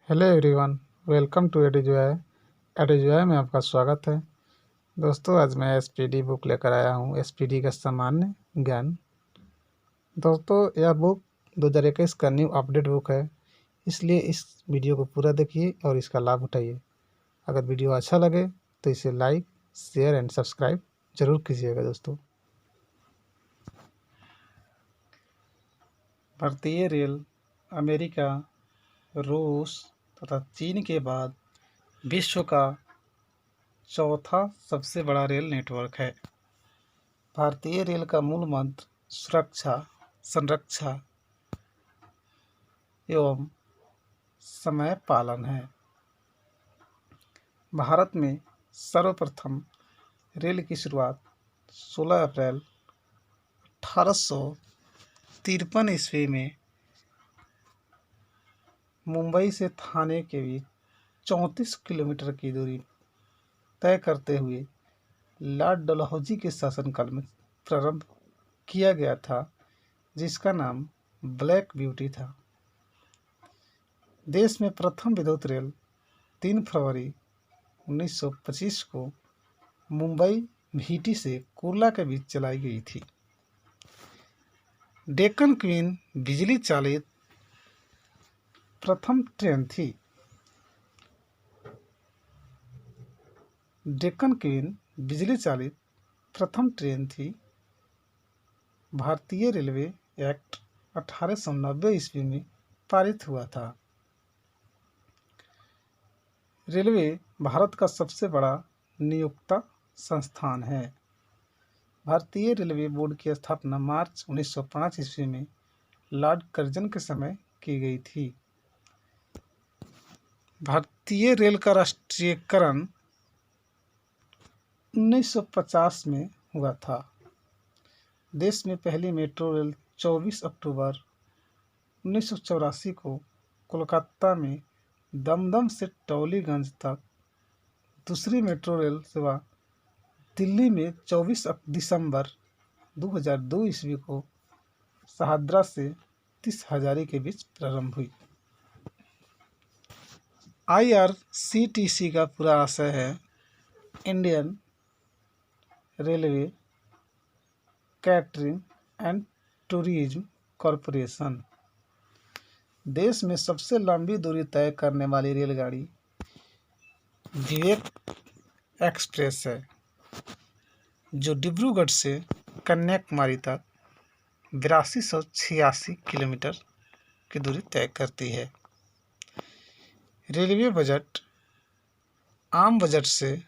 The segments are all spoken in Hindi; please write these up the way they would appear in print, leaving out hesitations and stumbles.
Hello everyone, welcome to Adijoy. Adijoy में आपका स्वागत है। दोस्तों, आज मैं एसपीडी बुक लेकर आया हूँ। एसपीडी का सामान्य ज्ञान। दोस्तों, यह बुक 2021 का न्यू अपडेट बुक है, इसलिए इस वीडियो को पूरा देखिए और इसका लाभ उठाइए। अगर वीडियो अच्छा लगे तो इसे लाइक, शेयर एंड सब्सक्राइब जरूर कीजिएगा। दोस्तों, भारतीय रेल अमेरिका, रूस तथा चीन के बाद विश्व का चौथा सबसे बड़ा रेल नेटवर्क है। भारतीय रेल का मूल मंत्र सुरक्षा, संरक्षा एवं समय पालन है। भारत में सर्वप्रथम रेल की शुरुआत 16 अप्रैल 1853 ईस्वी में मुंबई से थाने के बीच 34 किलोमीटर की दूरी तय करते हुए लॉर्ड डलहौजी के शासनकाल में प्रारंभ किया गया था, जिसका नाम ब्लैक ब्यूटी था। देश में प्रथम विद्युत रेल 3 फरवरी 1925 को मुंबई भीटी से कुर्ला के बीच चलाई गई थी। डेक्कन क्वीन बिजली चालित प्रथम ट्रेन थी। डेक्कन क्वीन बिजली चालित प्रथम ट्रेन थी। भारतीय रेलवे एक्ट 1890 ईस्वी में पारित हुआ था। रेलवे भारत का सबसे बड़ा नियोक्ता संस्थान है। भारतीय रेलवे बोर्ड की स्थापना मार्च 1905 ईस्वी में लॉर्ड कर्जन के समय की गई थी। भारतीय रेल का राष्ट्रीयकरण 1950 में हुआ था। देश में पहली मेट्रो रेल 24 अक्टूबर 1984 को कोलकाता में दमदम से टौलीगंज तक, दूसरी मेट्रो रेल सेवा दिल्ली में 24 दिसंबर 2002 ईस्वी को शाहदरा से 30 हजारी के बीच प्रारंभ हुई। IRCTC का पूरा आशय है Indian railway catering and tourism corporation. देश में सबसे लंबी दूरी तय करने वाली रेलगाड़ी विवेक एक्सप्रेस है, जो डिब्रूगढ़ से कन्याकुमारी तक 8286 किलोमीटर की दूरी तय करती है। रेलवे बजट आम बजट से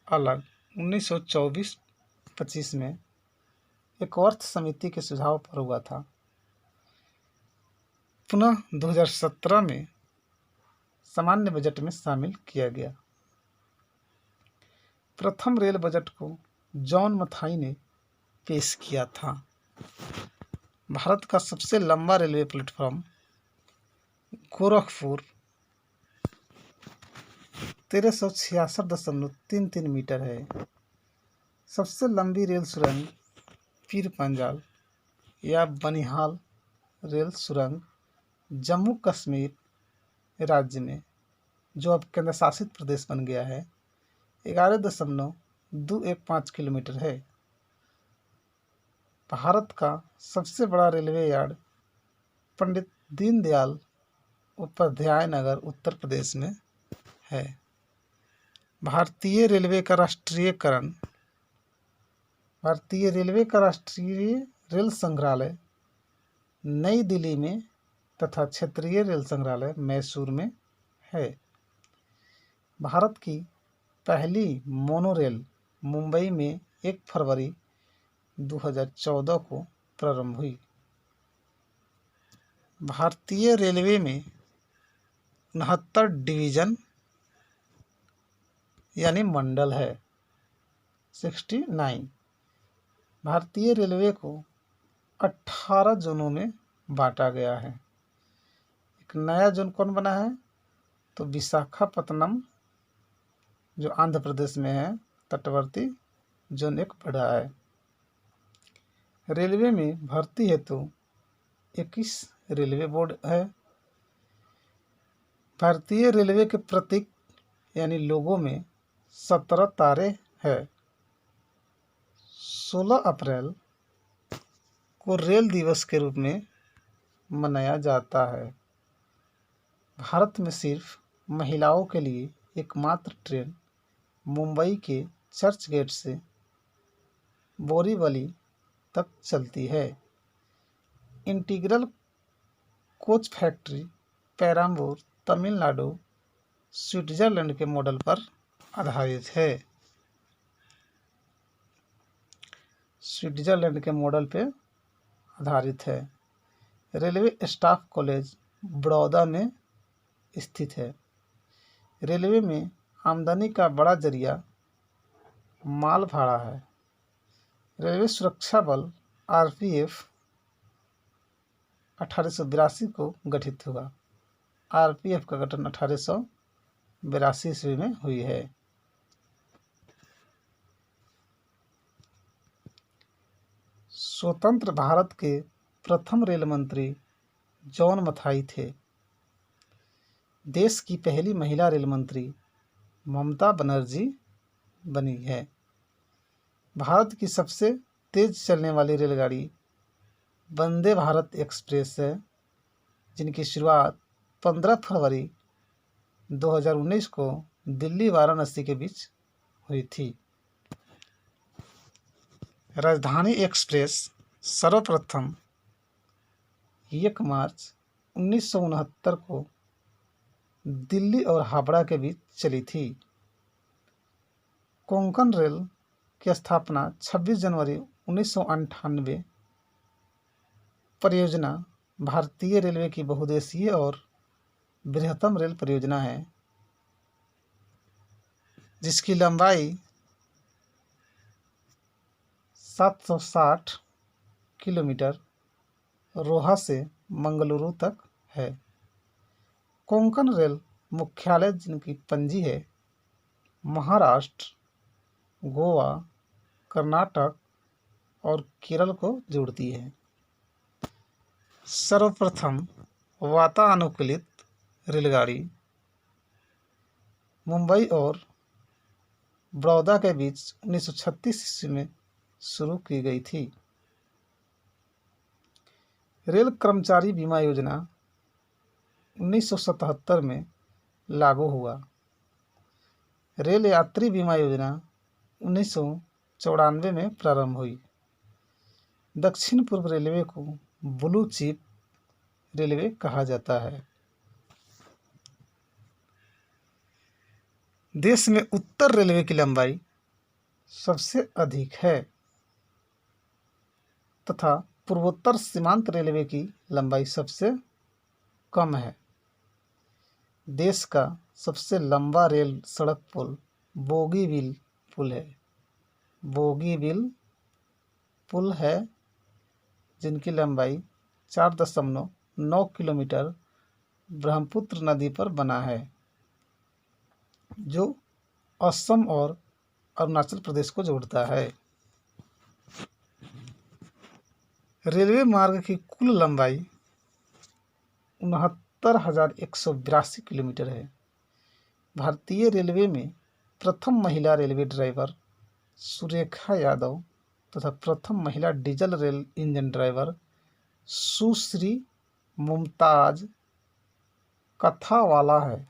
अलग 1924-25 में एक अर्थ समिति के सुझाव पर हुआ था। पुनः 2017 में सामान्य बजट में शामिल किया गया। प्रथम रेल बजट को जॉन मथाई ने पेश किया था। भारत का सबसे लंबा रेलवे प्लेटफॉर्म गोरखपुर 1366.33 मीटर है। सबसे लंबी रेल सुरंग पीर पंजाल या बनिहाल रेल सुरंग जम्मू कश्मीर राज्य में, जो अब केंद्र शासित प्रदेश बन गया है, 11.215 किलोमीटर है। भारत का सबसे बड़ा रेलवे यार्ड पंडित दीनदयाल उपाध्याय नगर उत्तर प्रदेश में है। भारतीय रेलवे का राष्ट्रीयकरण। भारतीय रेलवे का राष्ट्रीय रेल संग्रहालय नई दिल्ली में तथा क्षेत्रीय रेल संग्रहालय मैसूर में है। भारत की पहली मोनोरेल मुंबई में 1 फरवरी 2014 को प्रारंभ हुई। भारतीय रेलवे में 69 डिवीजन यानी मंडल है। 69। भारतीय रेलवे को 18 जोनों में बांटा गया है। एक नया जोन कौन बना है? तो विशाखापत्तनम, जो आंध्र प्रदेश में है, तटवर्ती जोन एक बढ़ा है। रेलवे में भर्ती हेतु 21 रेलवे बोर्ड है। भारतीय रेलवे के प्रतीक यानी लोगो में 17 तारे हैं। 16 अप्रैल को रेल दिवस के रूप में मनाया जाता है। भारत में सिर्फ महिलाओं के लिए एकमात्र ट्रेन मुंबई के चर्च गेट से बोरीवली तक चलती है। Integral coach factory Perambur Tamil Nadu Switzerland के मॉडल पर आधारित है। स्विट्जरलैंड के मॉडल पे आधारित है। रेलवे स्टाफ कॉलेज बड़ौदा में स्थित है। रेलवे में आमदनी का बड़ा जरिया माल भाड़ा है। रेलवे सुरक्षा बल आरपीएफ 1882 को गठित हुआ। आरपीएफ का गठन 1882 ईस्वी में हुई है। स्वतंत्र भारत के प्रथम रेल मंत्री जॉन मथाई थे। देश की पहली महिला रेल मंत्री ममता बनर्जी बनी है। भारत की सबसे तेज चलने वाली रेलगाड़ी वंदे भारत एक्सप्रेस है, जिनकी शुरुआत 15 फरवरी 2019 को दिल्ली वाराणसी के बीच हुई थी। राजधानी एक्सप्रेस सर्वप्रथम 1 मार्च 1969 को दिल्ली और हावड़ा के बीच चली थी। कोंकण रेल की स्थापना 26 जनवरी 1998। परियोजना भारतीय रेलवे की बहुउद्देशीय और बृहत्तम रेल परियोजना है, जिसकी लंबाई 760 किलोमीटर रोहा से मंगलुरु तक है। कोंकण रेल मुख्यालय, जिनकी पणजी है, महाराष्ट्र, गोवा, कर्नाटक और केरल को जोड़ती है। सर्वप्रथम वातानुकूलित रेलगाड़ी मुंबई और बड़ौदा के बीच 1936 ईस्वी में शुरू की गई थी। रेल कर्मचारी बीमा योजना 1977 में लागू हुआ। रेल यात्री बीमा योजना 1994 में प्रारंभ हुई। दक्षिण पूर्व रेलवे को ब्लू चिप रेलवे कहा जाता है। देश में उत्तर रेलवे की लंबाई सबसे अधिक है तथा पूर्वोत्तर सीमांत रेलवे की लंबाई सबसे कम है। देश का सबसे लंबा रेल सड़क पुल बोगीबील पुल है। बोगीबील पुल है, जिनकी लंबाई 4.9 किलोमीटर ब्रह्मपुत्र नदी पर बना है, जो असम और अरुणाचल प्रदेश को जोड़ता है। रेलवे मार्ग की कुल लंबाई 69,182 किलोमीटर है। भारतीय रेलवे में प्रथम महिला रेलवे ड्राइवर सुरेखा यादव तथा प्रथम महिला डीजल रेल इंजन ड्राइवर सुश्री मुमताज कथावाला है।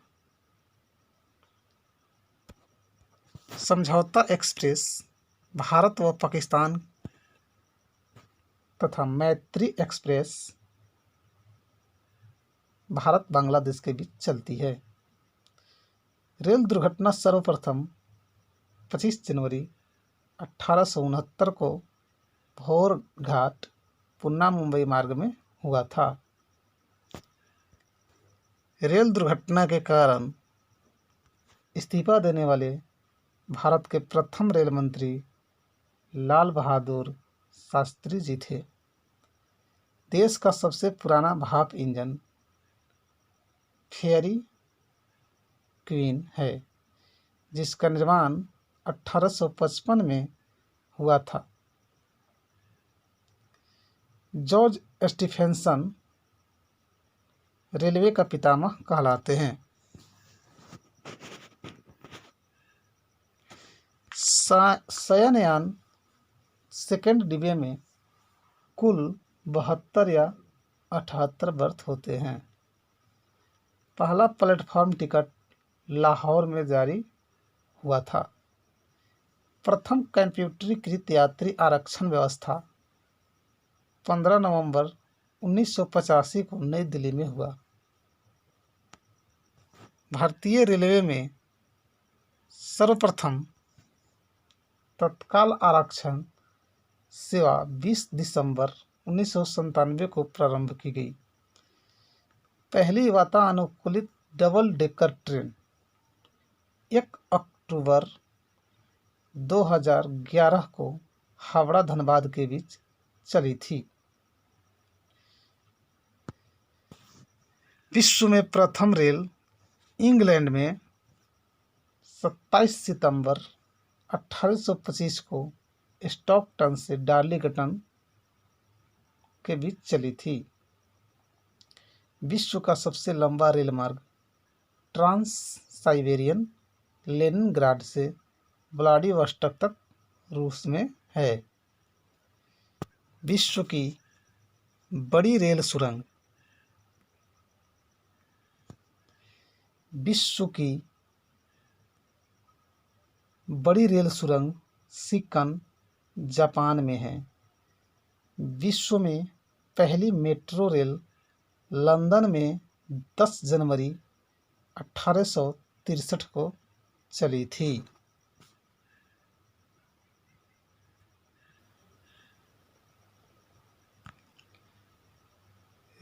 समझौता एक्सप्रेस भारत व पाकिस्तान तथा मैत्री एक्सप्रेस भारत बांग्लादेश के बीच चलती है। रेल दुर्घटना सर्वप्रथम 25 जनवरी 1869 को भोरघाट पुन्ना मुंबई मार्ग में हुआ था। रेल दुर्घटना के कारण इस्तीफा देने वाले भारत के प्रथम रेल मंत्री लाल बहादुर शास्त्री जी थे। देश का सबसे पुराना भाप इंजन फेयरी क्वीन है, जिसका निर्माण 1855 में हुआ था। जॉर्ज स्टीफेंसन रेलवे का पितामह कहलाते हैं। शयनयान सेकंड डिब्बे में कुल 72 या 78 बर्थ होते हैं। पहला प्लेटफॉर्म टिकट लाहौर में जारी हुआ था। प्रथम कंप्यूटरीकृत यात्री आरक्षण व्यवस्था 15 नवंबर 1985 को नई दिल्ली में हुआ। भारतीय रेलवे में सर्वप्रथम तत्काल आरक्षण सेवा 20 दिसंबर 1997 को प्रारंभ की गई। पहली वातानुकूलित डबल डेकर ट्रेन 1 अक्टूबर 2011 को हावड़ा धनबाद के बीच चली थी। विश्व में प्रथम रेल इंग्लैंड में 27 सितंबर 1825 को स्टॉकटन से डार्लिंगटन के बीच चली थी। विश्व का सबसे लंबा रेल मार्ग ट्रांस साइबेरियन लेनिनग्राड से व्लादिवोस्टोक तक रूस में है। विश्व की बड़ी रेल सुरंग शिकन जापान में है। विश्व में पहली मेट्रो रेल लंदन में 10 जनवरी 1863 को चली थी।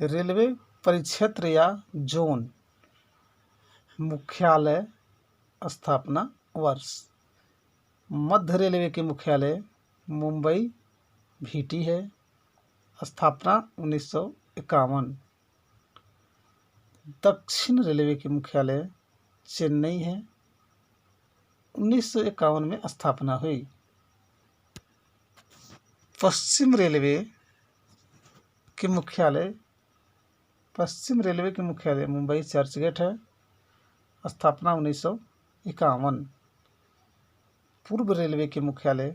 रेलवे परिक्षेत्र या जोन मुख्यालय स्थापना वर्ष। मध्य रेलवे के मुख्यालय मुंबई भीटी है। स्थापना 1951। दक्षिण रेलवे के मुख्यालय चेन्नई है। 1951 में स्थापना हुई। पश्चिम रेलवे के मुख्यालय मुंबई चर्चगेट है। स्थापना 1951। पूर्व रेलवे के मुख्यालय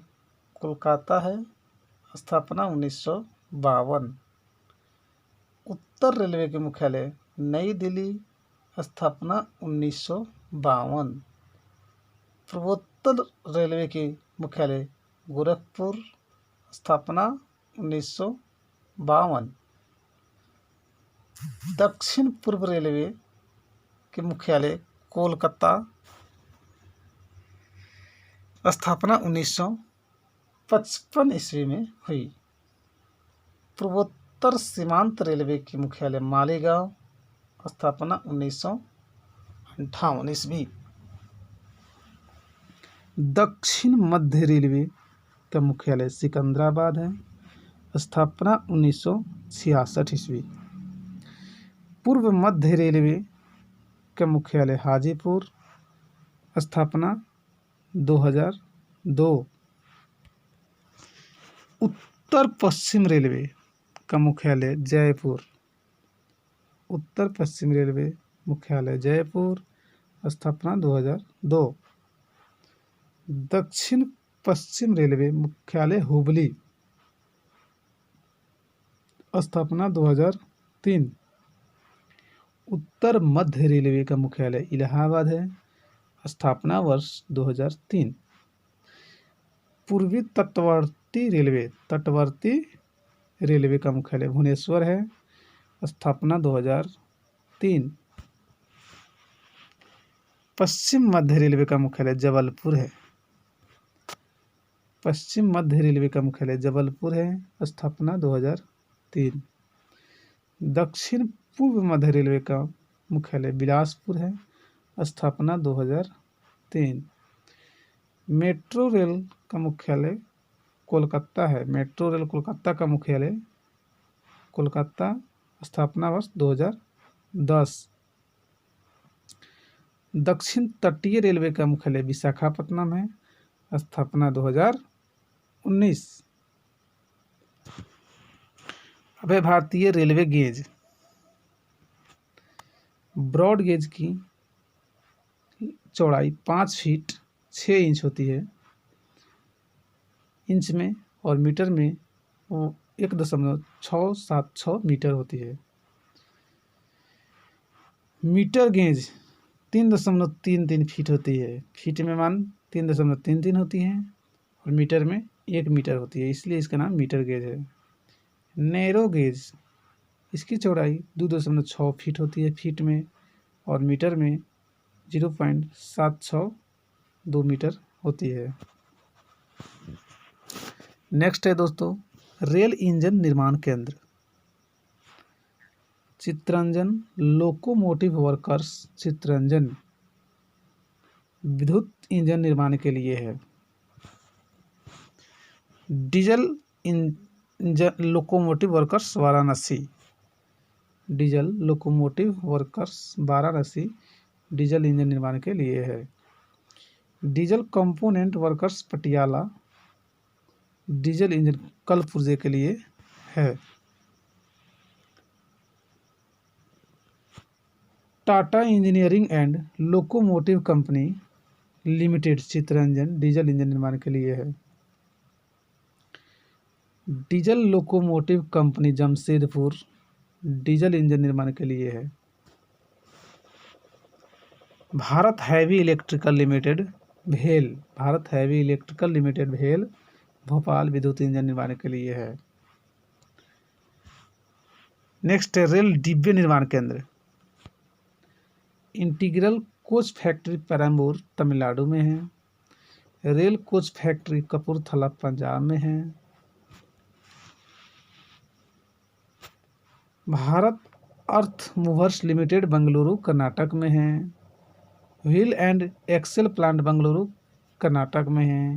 कोलकाता है। स्थापना 1952। उत्तर रेलवे के मुख्यालय नई दिल्ली। स्थापना 1952। पूर्वोत्तर रेलवे के मुख्यालय गोरखपुर। स्थापना 1952। दक्षिण पूर्व रेलवे के मुख्यालय कोलकाता। स्थापना 1955 ईस्वी में हुई। पूर्वोत्तर सीमांत रेलवे के मुख्यालय मालेगांव। स्थापना 1958 ईस्वी। दक्षिण मध्य रेलवे का मुख्यालय सिकंदराबाद है। स्थापना 1966 ईस्वी। पूर्व मध्य रेलवे का मुख्यालय हाजीपुर। स्थापना 2002। उत्तर पश्चिम रेलवे का मुख्यालय जयपुर। उत्तर पश्चिम रेलवे मुख्यालय जयपुर। स्थापना 2002। दक्षिण पश्चिम रेलवे मुख्यालय हुबली। स्थापना 2003। उत्तर मध्य रेलवे का मुख्यालय इलाहाबाद है। स्थापना वर्ष 2003। पूर्वी तटवर्ती रेलवे का मुख्यालय भुवनेश्वर है। स्थापना 2003। पश्चिम मध्य रेलवे का मुख्यालय जबलपुर है। पश्चिम मध्य रेलवे का मुख्यालय जबलपुर है। स्थापना 2003। दक्षिण पूर्व मध्य रेलवे का मुख्यालय बिलासपुर है। स्थापना 2003। मेट्रो रेल का मुख्यालय कोलकाता है। मेट्रो रेल कोलकाता का मुख्यालय कोलकाता। स्थापना वर्ष 2010। दक्षिण तटीय रेलवे का मुख्यालय विशाखापट्टनम है। स्थापना 2019। अब है भारतीय रेलवे गेज। ब्रॉड गेज की चौड़ाई 5 फीट 6 इंच होती है। इंच में, और मीटर में वो 1.676 मीटर होती है। मीटर गेज 3.33 फीट होती है। फीट में मान 3.33 होती है और मीटर में 1 मीटर होती है, इसलिए इसका नाम मीटर गेज है। नैरो गेज, इसकी चौड़ाई 2.6 फीट होती है फीट में, और मीटर में 0.762 मीटर होती है। नेक्स्ट है दोस्तों रेल इंजन निर्माण केंद्र। चित्रंजन लोकोमोटिव वर्कर्स चित्रंजन विद्युत इंजन निर्माण के लिए है। Diesel engine locomotive workers Varanasi, diesel locomotive workers Varanasi diesel engine निर्माण के लिए है। Diesel component workers Patiala diesel engine कल पुर्जे के लिए है। Tata engineering and locomotive company limited Chittaranjan diesel engine निर्माण के लिए है। Diesel locomotive company Jamshedpur diesel engine निर्माण के लिए है। भारत हैवी इलेक्ट्रिकल लिमिटेड भेल, भारत हैवी इलेक्ट्रिकल लिमिटेड भेल भोपाल विद्युत इंजन निर्माण के लिए है। नेक्स्ट है रेल डिब्बे निर्माण केंद्र। Integral coach factory Perambur Tamil Nadu में है। Rail coach factory Kapurthala Punjab में है। Bharat earth movers limited Bengaluru Karnataka में है। Wheel and axle plant Bengaluru Karnataka में है।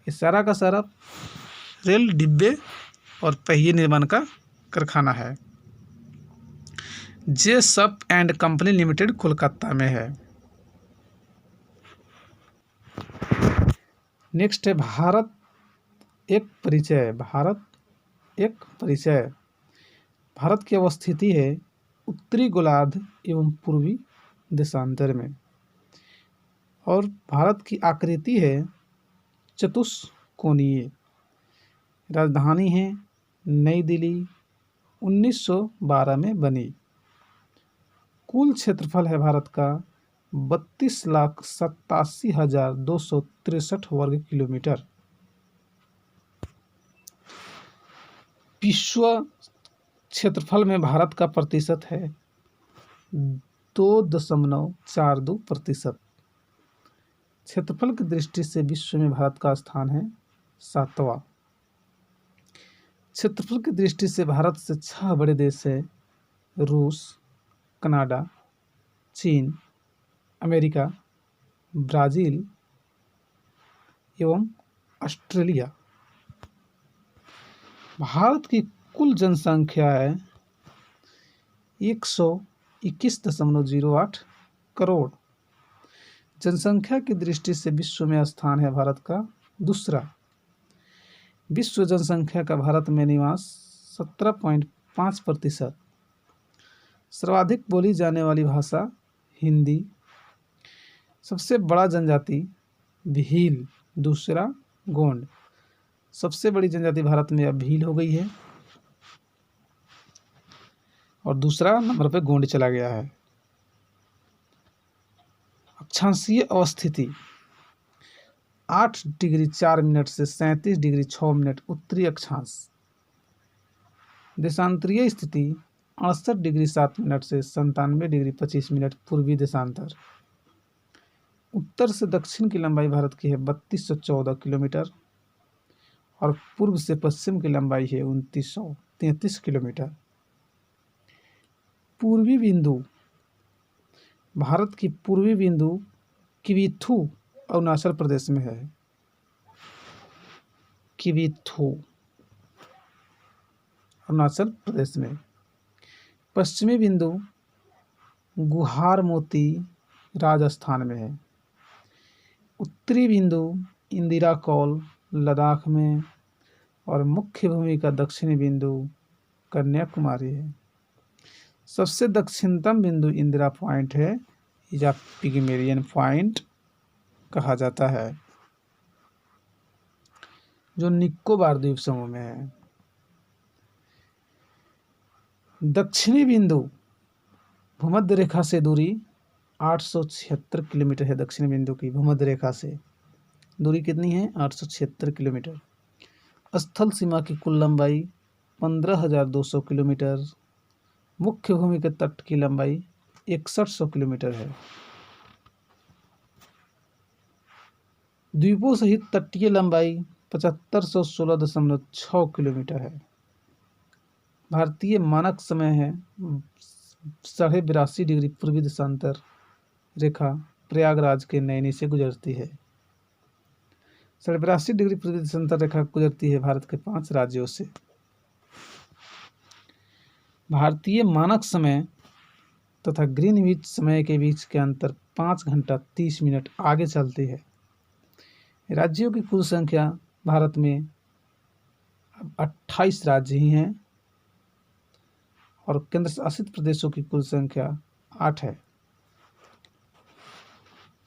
ये सारा का सारा रेल डिब्बे और पहिए निर्माण का कारखाना है। Jessop and company limited Kolkata में है। नेक्स्ट है भारत एक परिचय। भारत एक परिचय, भारत की अवस्थिति है उत्तरी गोलार्ध एवं पूर्वी देशांतर में, और भारत की आकृति है चतुष्कोणीय। राजधानी है नई दिल्ली, 1912 में बनी। कुल क्षेत्रफल है भारत का 32,87,263 वर्ग किलोमीटर। विश्व क्षेत्रफल में भारत का प्रतिशत है 2.42%। क्षेत्रफल की दृष्टि से विश्व में भारत का स्थान है 7वां। क्षेत्रफल की दृष्टि से भारत से 6 बड़े देश हैं: रूस, कनाडा, चीन, अमेरिका, ब्राज़ील एवं ऑस्ट्रेलिया। भारत की कुल जनसंख्या है 121.08 करोड़। जनसंख्या की दृष्टि से विश्व में स्थान है भारत का दूसरा। विश्व जनसंख्या का भारत में निवास 17.5%। सर्वाधिक बोली जाने वाली भाषा हिंदी। सबसे बड़ा जनजाति भील, दूसरा गोंड। सबसे बड़ी जनजाति भारत में अब भील हो गई है और दूसरा नंबर पे गोंड चला गया है। अक्षांशीय अवस्थिति 8 डिग्री 4 मिनट से 37 डिग्री 6 मिनट उत्तरी अक्षांश। देशांतरीय स्थिति 68 डिग्री 7 मिनट से 97 डिग्री 25 मिनट पूर्वी देशांतर। उत्तर से दक्षिण की लंबाई भारत की है 3214 किलोमीटर और पूर्व से पश्चिम की लंबाई है 2933 किलोमीटर। पूर्वी बिंदु, भारत की पूर्वी बिंदु किवीथू अरुणाचल प्रदेश में है। किवीथू अरुणाचल प्रदेश में। पश्चिमी बिंदु गुहार मोती राजस्थान में है। उत्तरी बिंदु इंदिरा कौल लद्दाख में, और मुख्य भूमि का दक्षिणी बिंदु कन्याकुमारी है। सबसे दक्षिणतम बिंदु इंदिरा पॉइंट है या पिग्मेलियन पॉइंट कहा जाता है। जो निकोबार द्वीप समूह में है। दक्षिणी बिंदु भूमध्य रेखा से दूरी 876 किलोमीटर है। दक्षिणी बिंदु की भूमध्य रेखा से दूरी कितनी है? 876 किलोमीटर। स्थल सीमा की कुल लंबाई 15,200 किलोमीटर। मुख्य भूमि के तट की लंबाई 6100 किलोमीटर है। द्वीपों सहित तटीय लंबाई 7516.6 किलोमीटर है। भारतीय मानक समय है 82.5 डिग्री पूर्वी देशांतर रेखा प्रयागराज के नैनी से गुजरती है। 82.5 डिग्री पूर्वी देशांतर रेखा गुजरती है भारत के 5 राज्यों से। भारतीय मानक समय तथा ग्रीनविच समय के बीच के अंतर 5 घंटा 30 मिनट आगे चलती है। राज्यों की कुल संख्या भारत में 28 राज्य ही हैं और केंद्र शासित प्रदेशों की कुल संख्या 8 है।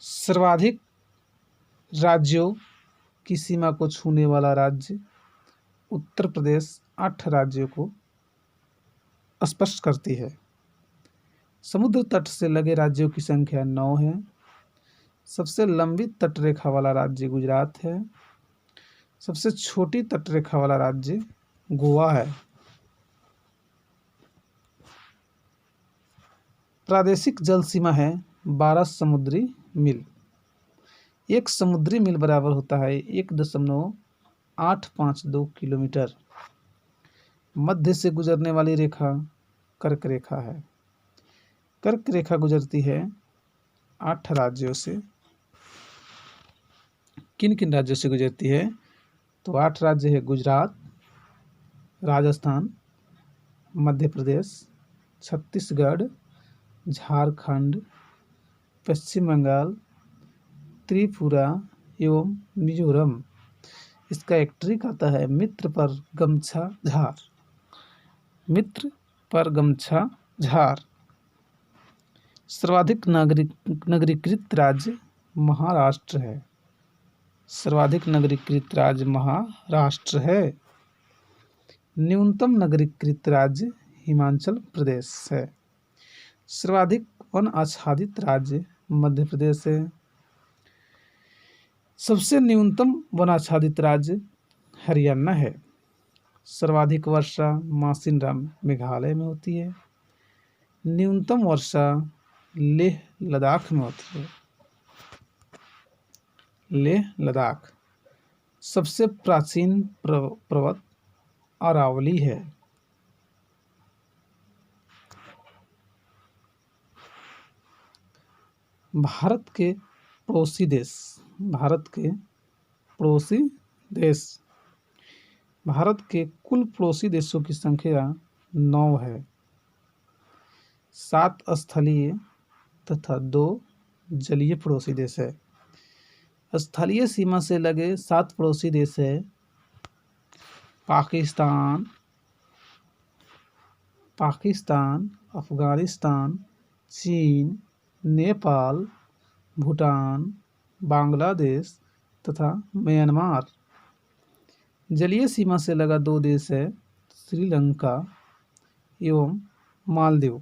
सर्वाधिक राज्यों की सीमा को छूने वाला राज्य उत्तर प्रदेश 8 राज्यों को स्पष्ट करती है। समुद्र तट से लगे राज्यों की संख्या 9 है। सबसे लंबी तटरेखा वाला राज्य गुजरात है। सबसे छोटी तटरेखा वाला राज्य गोवा है। प्रादेशिक जल सीमा है 12 समुद्री मील। 1 समुद्री मील बराबर होता है 1.852 किलोमीटर। मध्य से गुजरने वाली रेखा कर्क रेखा है। कर्क रेखा गुजरती है 8 राज्यों से। किन किन राज्यों से गुजरती है? तो 8 राज्य है गुजरात, राजस्थान, मध्य प्रदेश, छत्तीसगढ़, झारखंड, पश्चिम बंगाल, त्रिपुरा एवं मिजोरम। इसका एक ट्रिक आता है मित्र पर गमछा झार। मित्र पर गमछा झार। सर्वाधिक नगरीकृत राज्य महाराष्ट्र है। सर्वाधिक नगरीकृत राज्य महाराष्ट्र है। न्यूनतम नगरीकृत राज्य हिमाचल प्रदेश है। सर्वाधिक वन आच्छादित राज्य मध्य प्रदेश है। सबसे न्यूनतम वन आच्छादित राज्य हरियाणा है। सर्वाधिक वर्षा मासिनराम मेघालय में होती है। न्यूनतम वर्षा लेह लद्दाख में होती है। लेह लद्दाख। सबसे प्राचीन पर्वत अरावली है। भारत के पड़ोसी देश। भारत के पड़ोसी देश। भारत के कुल पड़ोसी देशों की संख्या 9 है। 7 स्थलीय तथा 2 जलीय पड़ोसी देश है। स्थलीय सीमा से लगे 7 पड़ोसी देश है पाकिस्तान, अफगानिस्तान, चीन, नेपाल, भूटान, बांग्लादेश तथा म्यांमार। जलीय सीमा से लगा 2 देश है श्रीलंका एवं मालदीव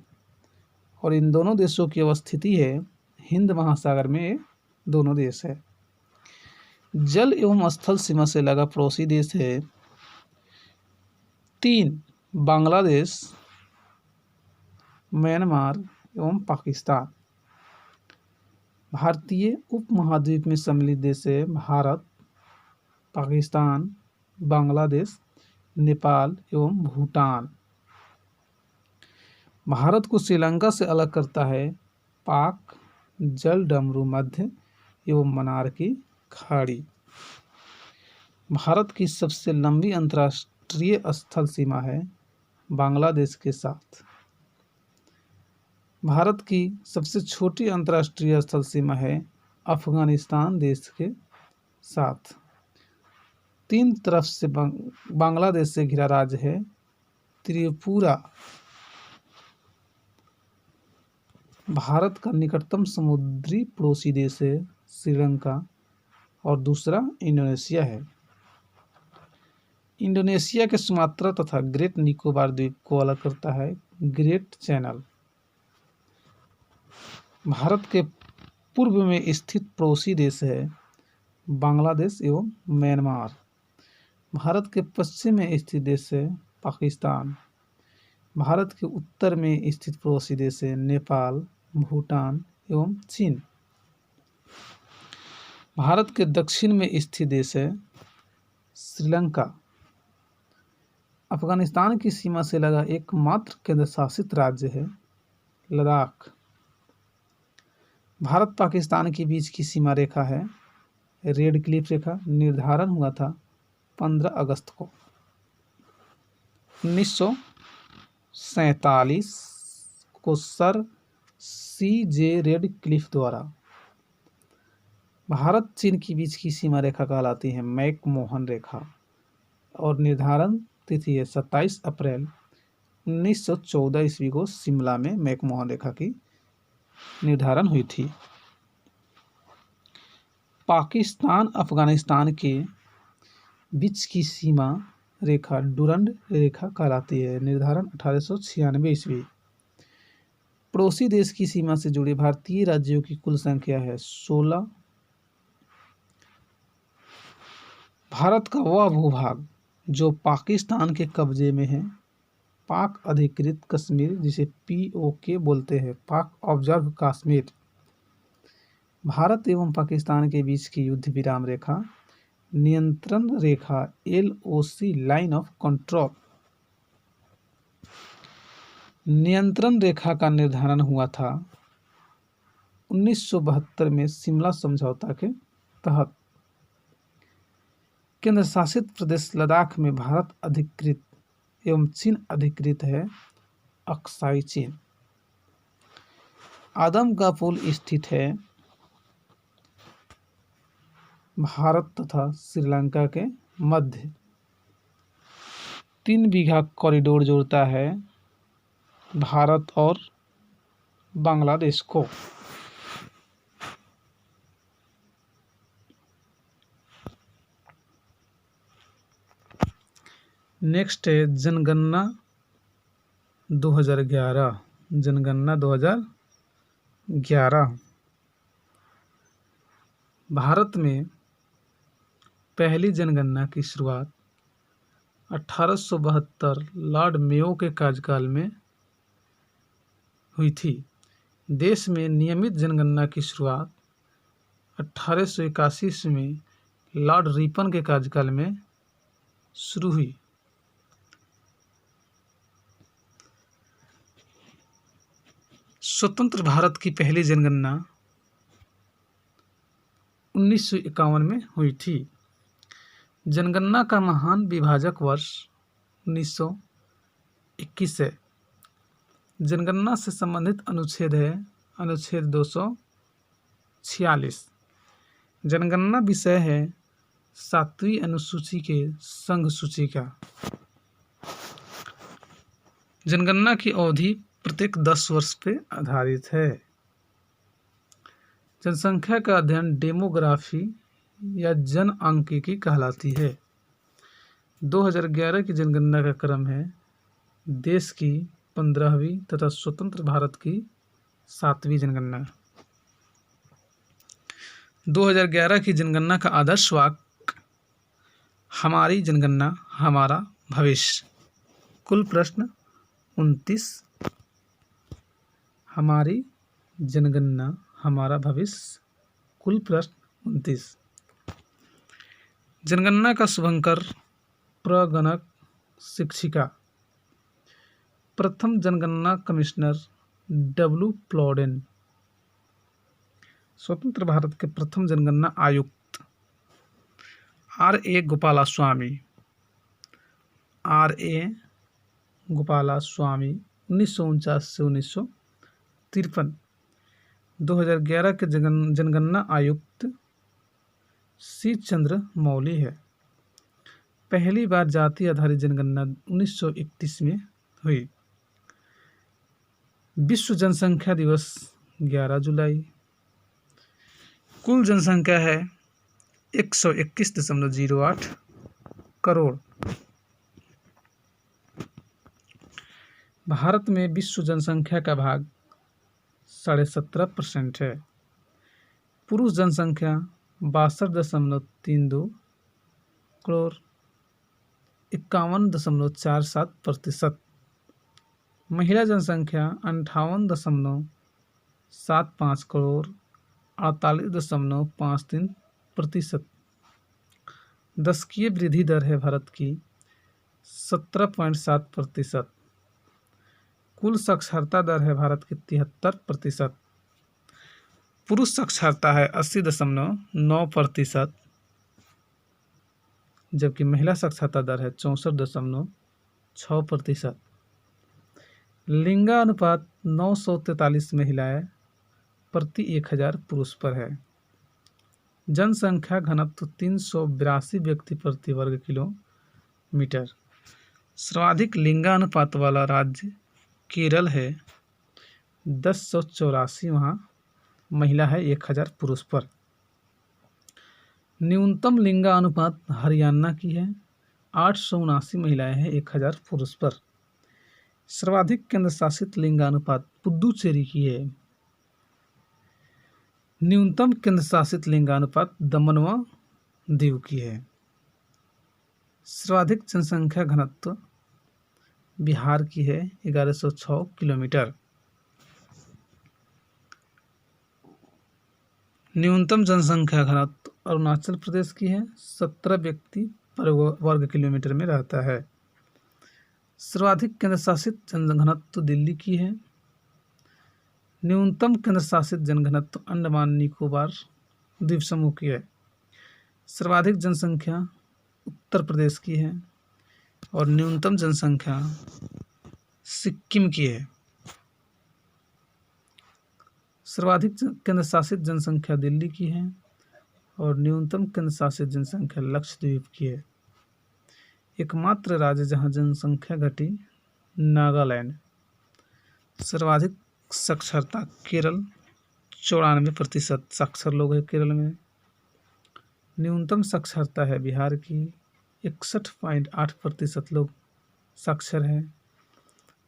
और इन दोनों देशों की अवस्थिति है हिंद महासागर में। दोनों देश है। जल एवं स्थल सीमा से लगा पड़ोसी देश है 3 बांग्लादेश, म्यांमार एवं पाकिस्तान। भारतीय उपमहाद्वीप में सम्मिलित देश है भारत, पाकिस्तान, बांग्लादेश, नेपाल एवं भूटान। भारत को श्रीलंका से अलग करता है पाक जलडमरू मध्य एवं मन्नार की खाड़ी। भारत की सबसे लंबी अंतर्राष्ट्रीय स्थल सीमा है बांग्लादेश के साथ। भारत की सबसे छोटी अंतर्राष्ट्रीय स्थल सीमा है अफगानिस्तान देश के साथ। 3 तरफ से बांग्लादेश से घिरा राज्य है त्रिपुरा। भारत का निकटतम समुद्री पड़ोसी देश है श्रीलंका और दूसरा इंडोनेशिया है। इंडोनेशिया के सुमात्रा तथा ग्रेट निकोबार द्वीप को अलग करता है ग्रेट चैनल। भारत के पूर्व में स्थित पड़ोसी देश है बांग्लादेश एवं म्यांमार। भारत के पश्चिम में स्थित देश है पाकिस्तान। भारत के उत्तर में स्थित पड़ोसी देश है नेपाल, भूटान एवं चीन। भारत के दक्षिण में स्थित देश है श्रीलंका। अफगानिस्तान की सीमा से लगा एकमात्र केंद्र शासित राज्य है लद्दाख। भारत पाकिस्तान के बीच की सीमा रेखा है रेड क्लिफ रेखा। निर्धारण हुआ था 15 अगस्त को 1947 को सर CJ रेड क्लिफ द्वारा। भारत चीन के बीच की सीमा रेखा कहलाती है मैक-मोहन रेखा और निर्धारण तिथि है 27 अप्रैल 1914 ईस्वी को शिमला में मैक-मोहन रेखा की निर्धारण हुई थी। पाकिस्तान अफगानिस्तान के बीच की सीमा रेखा डुरंड रेखा कहलाती है। निर्धारण 1896 ईस्वी। पड़ोसी देश की सीमा से जुड़े भारतीय राज्यों की कुल संख्या है 16। भारत का वह भूभाग जो पाकिस्तान के कब्जे में है पाक अधिकृत कश्मीर, जिसे POK बोलते हैं, पाक ऑब्जर्व कश्मीर। भारत एवं पाकिस्तान के बीच की युद्ध विराम रेखा नियंत्रण रेखा LOC लाइन ऑफ कंट्रोल। नियंत्रण रेखा का निर्धारण हुआ था 1972 में शिमला समझौता के तहत। केंद्र शासित प्रदेश लद्दाख में भारत अधिकृत एवं चीन अधिकृत है अक्साई चीन। आदम का पुल स्थित है भारत तथा श्रीलंका के मध्य। 3 बीघा कॉरिडोर जोड़ता है भारत और बांग्लादेश को। नेक्स्ट है जनगणना 2011। जनगणना 2011। भारत में पहली जनगणना की शुरुआत 1872 लॉर्ड मेयो के कार्यकाल में हुई थी। देश में नियमित जनगणना की शुरुआत 1881 में लॉर्ड रिपन के कार्यकाल में शुरू हुई। स्वतंत्र भारत की पहली जनगणना 1951 में हुई थी। जनगणना का महान विभाजक वर्ष 1921 है। जनगणना से संबंधित अनुच्छेद है अनुच्छेद 246। जनगणना विषय है 7वीं अनुसूची के संघ सूची का। जनगणना की अवधि प्रत्येक 10 वर्ष पे आधारित है। जनसंख्या का अध्ययन डेमोग्राफी या जनआंकिकी कहलाती है। 2011 की जनगणना का क्रम है देश की 15वीं तथा स्वतंत्र भारत की 7वीं जनगणना। 2011 की जनगणना का आदर्श वाक्य हमारी जनगणना हमारा भविष्य। कुल प्रश्न 29। हमारी जनगणना हमारा भविष्य। कुल प्रश्न 29। जनगणना का शुभंकर प्रगणक शिक्षिका। प्रथम जनगणना कमिश्नर W. प्लॉडेन। स्वतंत्र भारत के प्रथम जनगणना आयुक्त R.A. गोपालास्वामी। R.A. गोपालास्वामी 1949 से 1953। 2011 के जनगणना आयुक्त C. चंद्र मौली है। पहली बार जाति आधारित जनगणना 1931 में हुई। विश्व जनसंख्या दिवस 11 जुलाई। कुल जनसंख्या है 121.08 करोड़। भारत में विश्व जनसंख्या का भाग 17.5% है। पुरुष जनसंख्या 62.32 करोड़ 51.47%। महिला जनसंख्या 58.75 करोड़ 48.53%। दशकीय वृद्धि दर है भारत की 17.7%। कुल साक्षरता दर है भारत की 73%। पुरुष साक्षरता है 80.9%, जबकि महिला साक्षरता दर है 64.6%। लिंगानुपात 943 महिलाएं प्रति 1000 पुरुष पर है। जनसंख्या घनत्व 382 व्यक्ति प्रति वर्ग किलोमीटर। सर्वाधिक लिंगानुपात वाला राज्य केरल है, 1084 वहाँ महिला है 1000 पुरुष पर। न्यूनतम लिंगानुपात हरियाणा की है, 879 महिलाएं हैं 1000 पुरुष पर। सर्वाधिक केंद्र शासित लिंगानुपात पुडुचेरी की है। न्यूनतम केंद्र शासित लिंगानुपात दमन व दीव की है। सर्वाधिक जनसंख्या घनत्व बिहार की है 1106 किलोमीटर। न्यूनतम जनसंख्या घनत्व अरुणाचल प्रदेश की है, 17 व्यक्ति पर वर्ग किलोमीटर में रहता है। सर्वाधिक केंद्र शासित जनघनत्व दिल्ली की है। न्यूनतम केंद्र शासित जनघनत्व अंडमान निकोबार द्वीप समूह की है। सर्वाधिक जनसंख्या उत्तर प्रदेश की है और न्यूनतम जनसंख्या सिक्किम की है। सर्वाधिक केंद्र शासित जनसंख्या दिल्ली की है और न्यूनतम केंद्र शासित जनसंख्या लक्षद्वीप की है। एकमात्र राज्य जहां जनसंख्या घटी नागालैंड। सर्वाधिक साक्षरता केरल, 94% साक्षर लोग हैं केरल में। न्यूनतम साक्षरता है बिहार की, 61.8% लोग साक्षर हैं।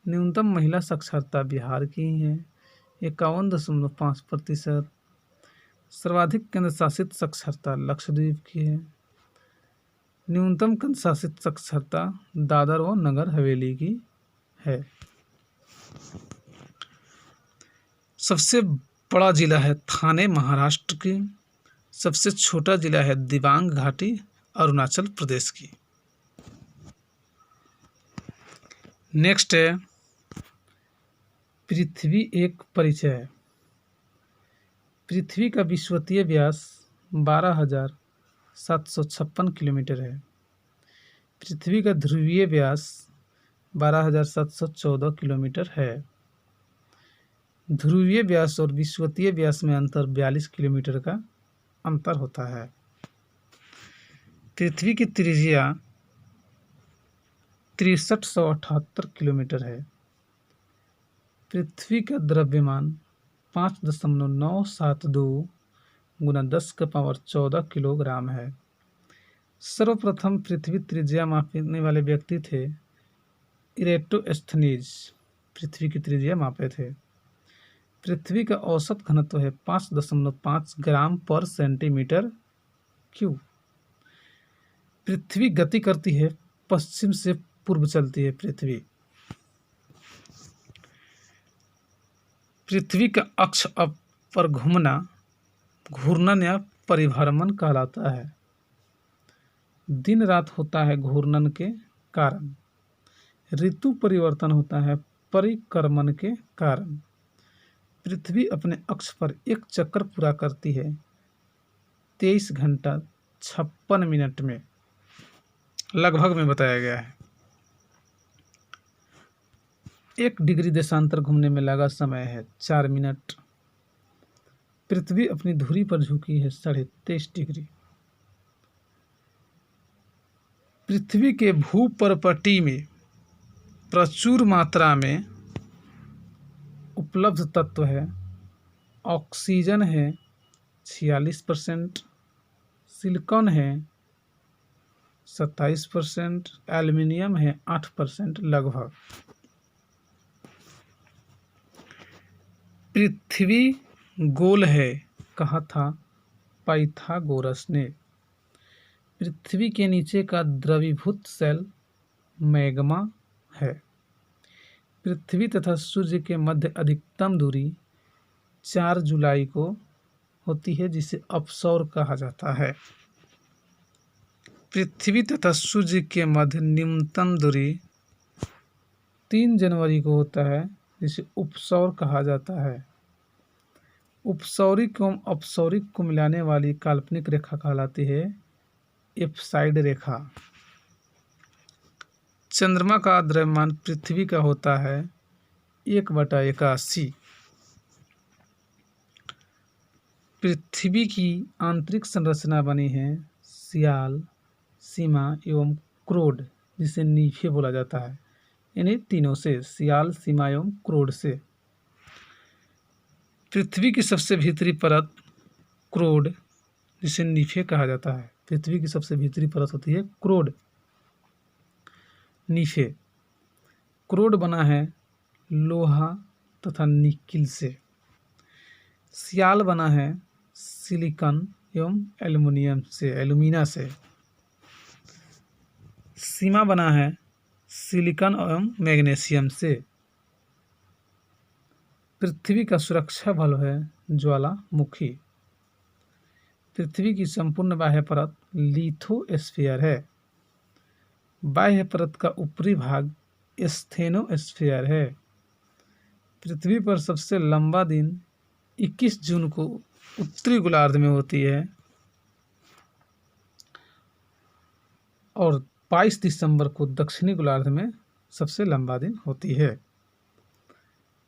न्यूनतम महिला साक्षरता बिहार की ही है, 51.5%। सर्वाधिक केंद्र शासित साक्षरता लक्षद्वीप की है। न्यूनतम केंद्र शासित साक्षरता दादर व नगर हवेली की है। सबसे बड़ा जिला है थाने महाराष्ट्र की। सबसे छोटा जिला है दिबांग घाटी अरुणाचल प्रदेश की। नेक्स्ट है पृथ्वी एक परिचय है। पृथ्वी का विषुवतीय व्यास 12,756 किलोमीटर है। पृथ्वी का ध्रुवीय व्यास 12,714 किलोमीटर है। ध्रुवीय व्यास और विषुवतीय व्यास में अंतर 42 किलोमीटर का अंतर होता है। पृथ्वी की त्रिज्या 6378 किलोमीटर है। पृथ्वी का द्रव्यमान 5.972 गुना 10⁻14 किलोग्राम है। सर्वप्रथम पृथ्वी त्रिज्या मापने वाले व्यक्ति थे इरेटोस्थनीज, पृथ्वी की त्रिज्या मापे थे। पृथ्वी का औसत घनत्व है 5.5 ग्राम पर सेंटीमीटर क्यूब। पृथ्वी गति करती है, पश्चिम से पूर्व चलती है पृथ्वी। पृथ्वी का अक्ष पर घूर्णन या परिभ्रमण कहलाता है। दिन रात होता है घूर्णन के कारण। ऋतु परिवर्तन होता है परिक्रमण के कारण। पृथ्वी अपने अक्ष पर एक चक्कर पूरा करती है 23 घंटा 56 मिनट में, लगभग में बताया गया है। 1 डिग्री देशांतर घूमने में लगा समय है 4 मिनट। पृथ्वी अपनी धुरी पर झुकी है 23.5 डिग्री। पृथ्वी के भूपर्पटी में प्रचुर मात्रा में उपलब्ध तत्व है। ऑक्सीजन है 46%, सिलिकॉन है 27%, एल्युमिनियम है 8% लगभग। पृथ्वी गोल है कहा था पाइथागोरस ने। पृथ्वी के नीचे का द्रवीभूत शेल मैग्मा है। पृथ्वी तथा सूर्य के मध्य अधिकतम दूरी 4 जुलाई को होती है, जिसे अपसौर कहा जाता है। पृथ्वी तथा सूर्य के मध्य न्यूनतम दूरी 3 जनवरी को होता है, जिसे उपसौर कहा जाता है। उपसौरिक एवं अपसौरिक को मिलाने वाली काल्पनिक रेखा कहलाती है एप्साइड रेखा। चंद्रमा का द्रव्यमान पृथ्वी का होता है 1/81। पृथ्वी की आंतरिक संरचना बनी है सियाल, सीमा एवं क्रोड, जिसे नीफे बोला जाता है। इन्हीं तीनों से, सियाल, सीमा एवं क्रोड से। पृथ्वी की सबसे भीतरी परत क्रोड, जिसे नीफे कहा जाता है। पृथ्वी की सबसे भीतरी परत होती है क्रोड, नीफे। क्रोड बना है लोहा तथा निकिल से। सियाल बना है सिलिकॉन एवं एल्यूमिना से। सीमा बना है सिलिकॉन एवं मैग्नीशियम से। पृथ्वी का सुरक्षा बल है ज्वालामुखी। पृथ्वी की संपूर्ण बाह्य परत लिथोस्फीयर है। बाह्य परत का ऊपरी भाग स्टेनोस्फीयर है। पृथ्वी पर सबसे लंबा दिन 21 जून को उत्तरी गोलार्ध में होती है और 22 दिसंबर को दक्षिणी गोलार्ध में सबसे लंबा दिन होती है।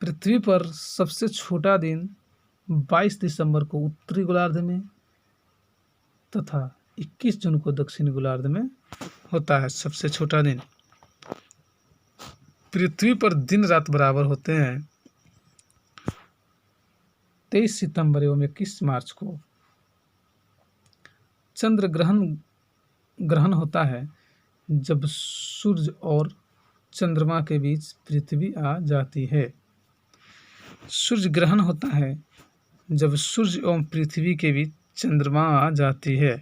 पृथ्वी पर सबसे छोटा दिन 22 दिसंबर को उत्तरी गोलार्ध में तथा 21 जून को दक्षिणी गोलार्ध में होता है सबसे छोटा दिन। पृथ्वी पर दिन रात बराबर होते हैं 23 सितंबर एवं 21 मार्च को। चंद्र ग्रहण होता है जब सूर्य और चंद्रमा के बीच पृथ्वी आ जाती है। सूर्य ग्रहण होता है जब सूर्य एवं पृथ्वी के बीच चंद्रमा आ जाती है।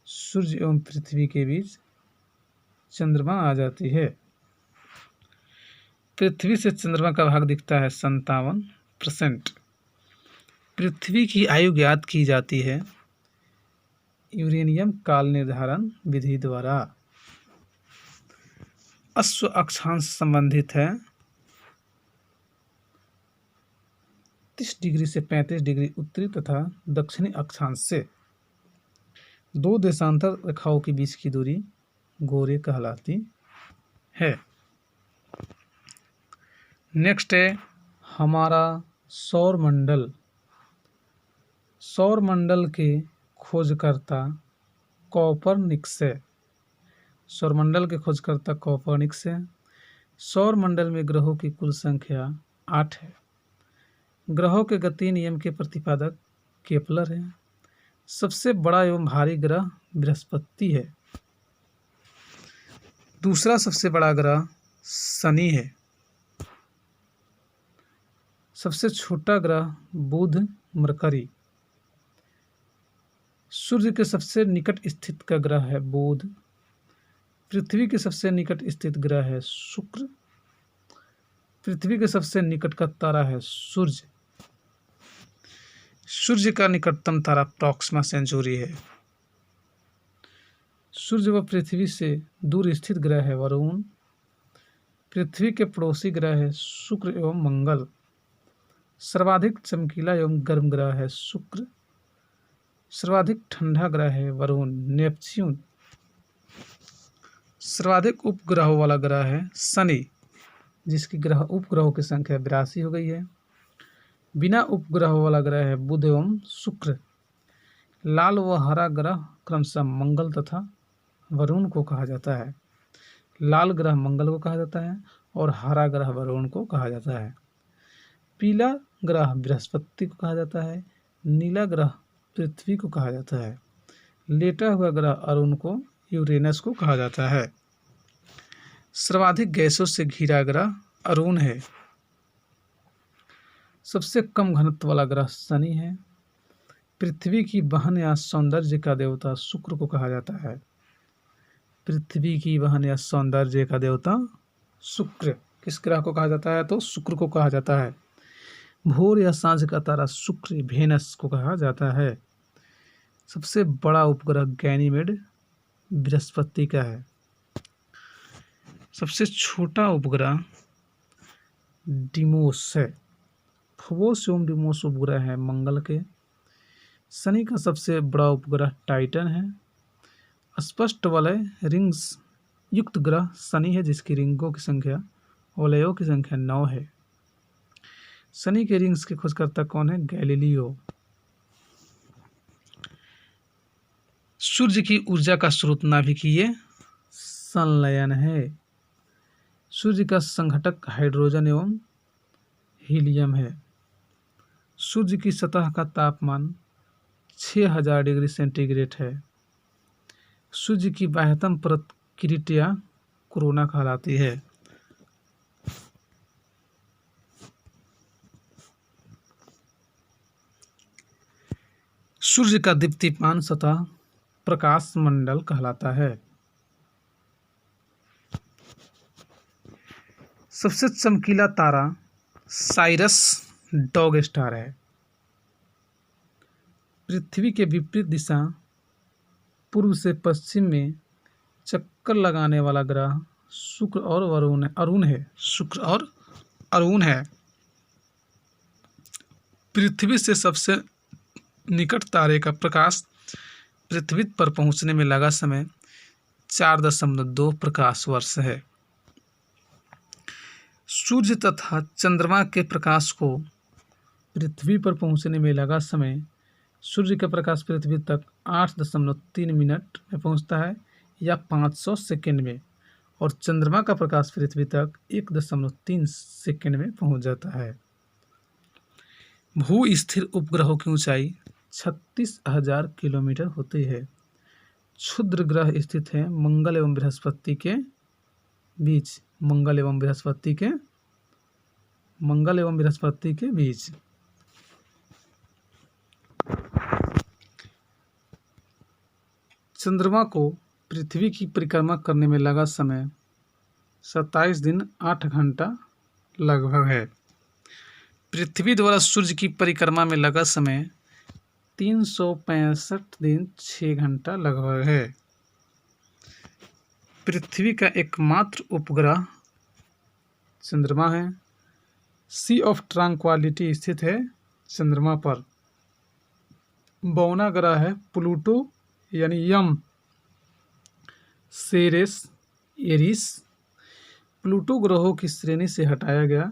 सूर्य एवं पृथ्वी के बीच चंद्रमा आ जाती है। पृथ्वी से चंद्रमा का भाग दिखता है 57%। पृथ्वी की आयु ज्ञात की जाती है यूरेनियम काल निर्धारण विधि द्वारा। अश्व अक्षांश संबंधित है 30 डिग्री से 35 डिग्री उत्तरी तथा दक्षिणी अक्षांश से। 2 देशांतर रेखाओं के बीच की दूरी गोरे कहलाती है। नेक्स्ट है हमारा सौर मंडल। सौर मंडल के खोजकर्ता कोपरनिकस है। सौर मंडल के खोजकर्ता कोपरनिकस है। सौर मंडल में ग्रहों की कुल संख्या 8 है। ग्रहों के गतीय नियम के प्रतिपादक केपलर है। सबसे बड़ा एवं भारी ग्रह बृहस्पति है। दूसरा सबसे बड़ा ग्रह शनि है। सबसे छोटा ग्रह बुध, मरकरी। सूर्य के सबसे निकट स्थित का ग्रह है बुध। पृथ्वी के सबसे निकट स्थित ग्रह है शुक्र। पृथ्वी के सबसे निकट का तारा है सूर्य। सूर्य का निकटतम तारा प्रॉक्सिमा सेंचुरी है। सूर्य व पृथ्वी से दूर स्थित ग्रह है वरुण। पृथ्वी के पड़ोसी ग्रह है शुक्र एवं मंगल। सर्वाधिक चमकीला एवं गर्म ग्रह है शुक्र। सर्वाधिक ठंडा ग्रह है वरुण, नेपच्यून। सर्वाधिक उपग्रहों वाला ग्रह है शनि, जिसकी उपग्रहों की संख्या 82 हो गई है। बिना उपग्रहों वाला ग्रह है बुध एवं शुक्र। लाल व हरा ग्रह क्रमशः मंगल तथा वरुण को कहा जाता है। लाल ग्रह मंगल को कहा जाता है और हरा ग्रह वरुण को कहा जाता है। पीला ग्रह बृहस्पति को कहा जाता है। नीला ग्रह पृथ्वी को कहा जाता है। लेटा हुआ ग्रह अरुण को यूरेनस को कहा जाता है। सर्वाधिक गैसों से घिरा ग्रह अरुण है। सबसे कम घनत्व वाला ग्रह शनि है। पृथ्वी की बहन या सौंदर्य का देवता शुक्र को कहा जाता है। पृथ्वी की बहन या सौंदर्य का देवता शुक्र किस ग्रह को कहा जाता है? तो शुक्र को कहा जाता है। भोर या सांझ का तारा शुक्र वेनस को कहा जाता है। सबसे बड़ा उपग्रह गैनीमेड बृहस्पति का है। सबसे छोटा उपग्रह डिमोस है। फोबोस एवं डिमोस उपग्रह है मंगल के। शनि का सबसे बड़ा उपग्रह टाइटन है। स्पष्ट वलय रिंग्स युक्त ग्रह शनि है, जिसकी रिंगों की संख्या वलयों की संख्या 9 है। शनि के रिंग्स के खोजकर्ता कौन है? गैलीलियो। सूर्य की ऊर्जा का स्रोत नाभिकीय संलयन है। सूर्य का संघटक हाइड्रोजन एवं हीलियम है। सूर्य की सतह का तापमान 6000 डिग्री सेंटीग्रेड है। सूर्य की बाह्यतम परत किरीट या कोरोना कहलाती है। सूर्य का दीप्तिमान सतह प्रकाश मंडल कहलाता है। सबसे चमकीला तारा साइरस डॉग स्टार है। पृथ्वी के विपरीत दिशा पूर्व से पश्चिम में चक्कर लगाने वाला ग्रह शुक्र और अरुण है। शुक्र और अरुण है। पृथ्वी से सबसे निकट तारे का प्रकाश पृथ्वी पर पहुंचने में लगा समय 4.2 प्रकाश वर्ष है। सूर्य तथा चंद्रमा के प्रकाश को पृथ्वी पर पहुंचने में लगा समय सूर्य का प्रकाश पृथ्वी तक 8.3 मिनट में पहुंचता है या 500 सेकेंड में, और चंद्रमा का प्रकाश पृथ्वी तक 1.3 सेकेंड में पहुंच जाता है। भू स्थिर उपग्रहों की ऊंचाई 36,000 किलोमीटर होती है। क्षुद्र ग्रह स्थित है मंगल एवं बृहस्पति के बीच। मंगल एवं बृहस्पति के बीच। चंद्रमा को पृथ्वी की परिक्रमा करने में लगा समय 27 दिन 8 घंटा लगभग है। पृथ्वी द्वारा सूर्य की परिक्रमा में लगा समय 365 दिन 6 घंटा लगभग है। पृथ्वी का एकमात्र उपग्रह चंद्रमा है। सी ऑफ ट्रांक्वालिटी स्थित है चंद्रमा पर। बौना ग्रह है प्लूटो यानी यम, सेरेस, एरिस। प्लूटो ग्रहों की श्रेणी से हटाया गया।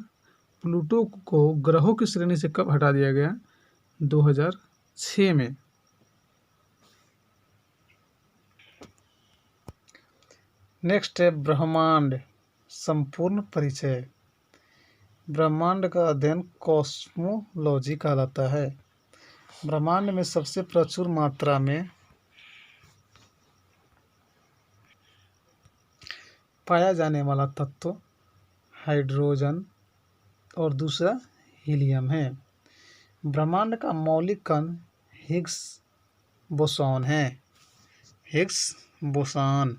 प्लूटो को ग्रहों की श्रेणी से कब हटा दिया गया? 2006 में। नेक्स्ट है ब्रह्मांड संपूर्ण परिचय। ब्रह्मांड का अध्ययन कॉस्मोलॉजी कहलाता है। ब्रह्मांड में सबसे प्रचुर मात्रा में पाया जाने वाला तत्व हाइड्रोजन और दूसरा हीलियम है। ब्रह्मांड का मौलिक कण हिग्स बोसॉन है। हिग्स बोसॉन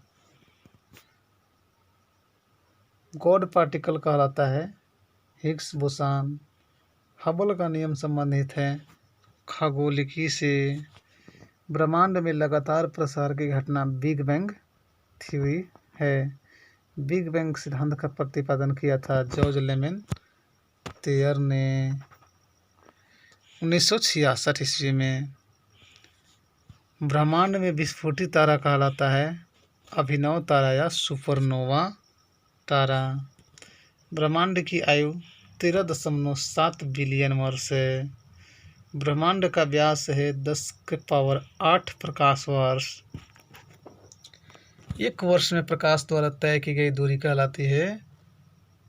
गॉड पार्टिकल कहलाता है। हिग्स बोसॉन हबल का नियम संबंधित है खगोलिकी से। ब्रह्मांड में लगातार प्रसार की घटना बिग बैंग थ्योरी है। बिग बैंग सिद्धांत का प्रतिपादन किया था जॉर्ज लेमेन-तेयर ने 1966 ईस्वी में। ब्रह्मांड में विस्फोटित तारा कहलाता है अभिनव तारा या सुपरनोवा तारा। ब्रह्मांड की आयु 13.7 बिलियन वर्ष है। ब्रह्मांड का व्यास है 10⁸ प्रकाश वर्ष। एक वर्ष में प्रकाश द्वारा तय की गई दूरी कहलाती है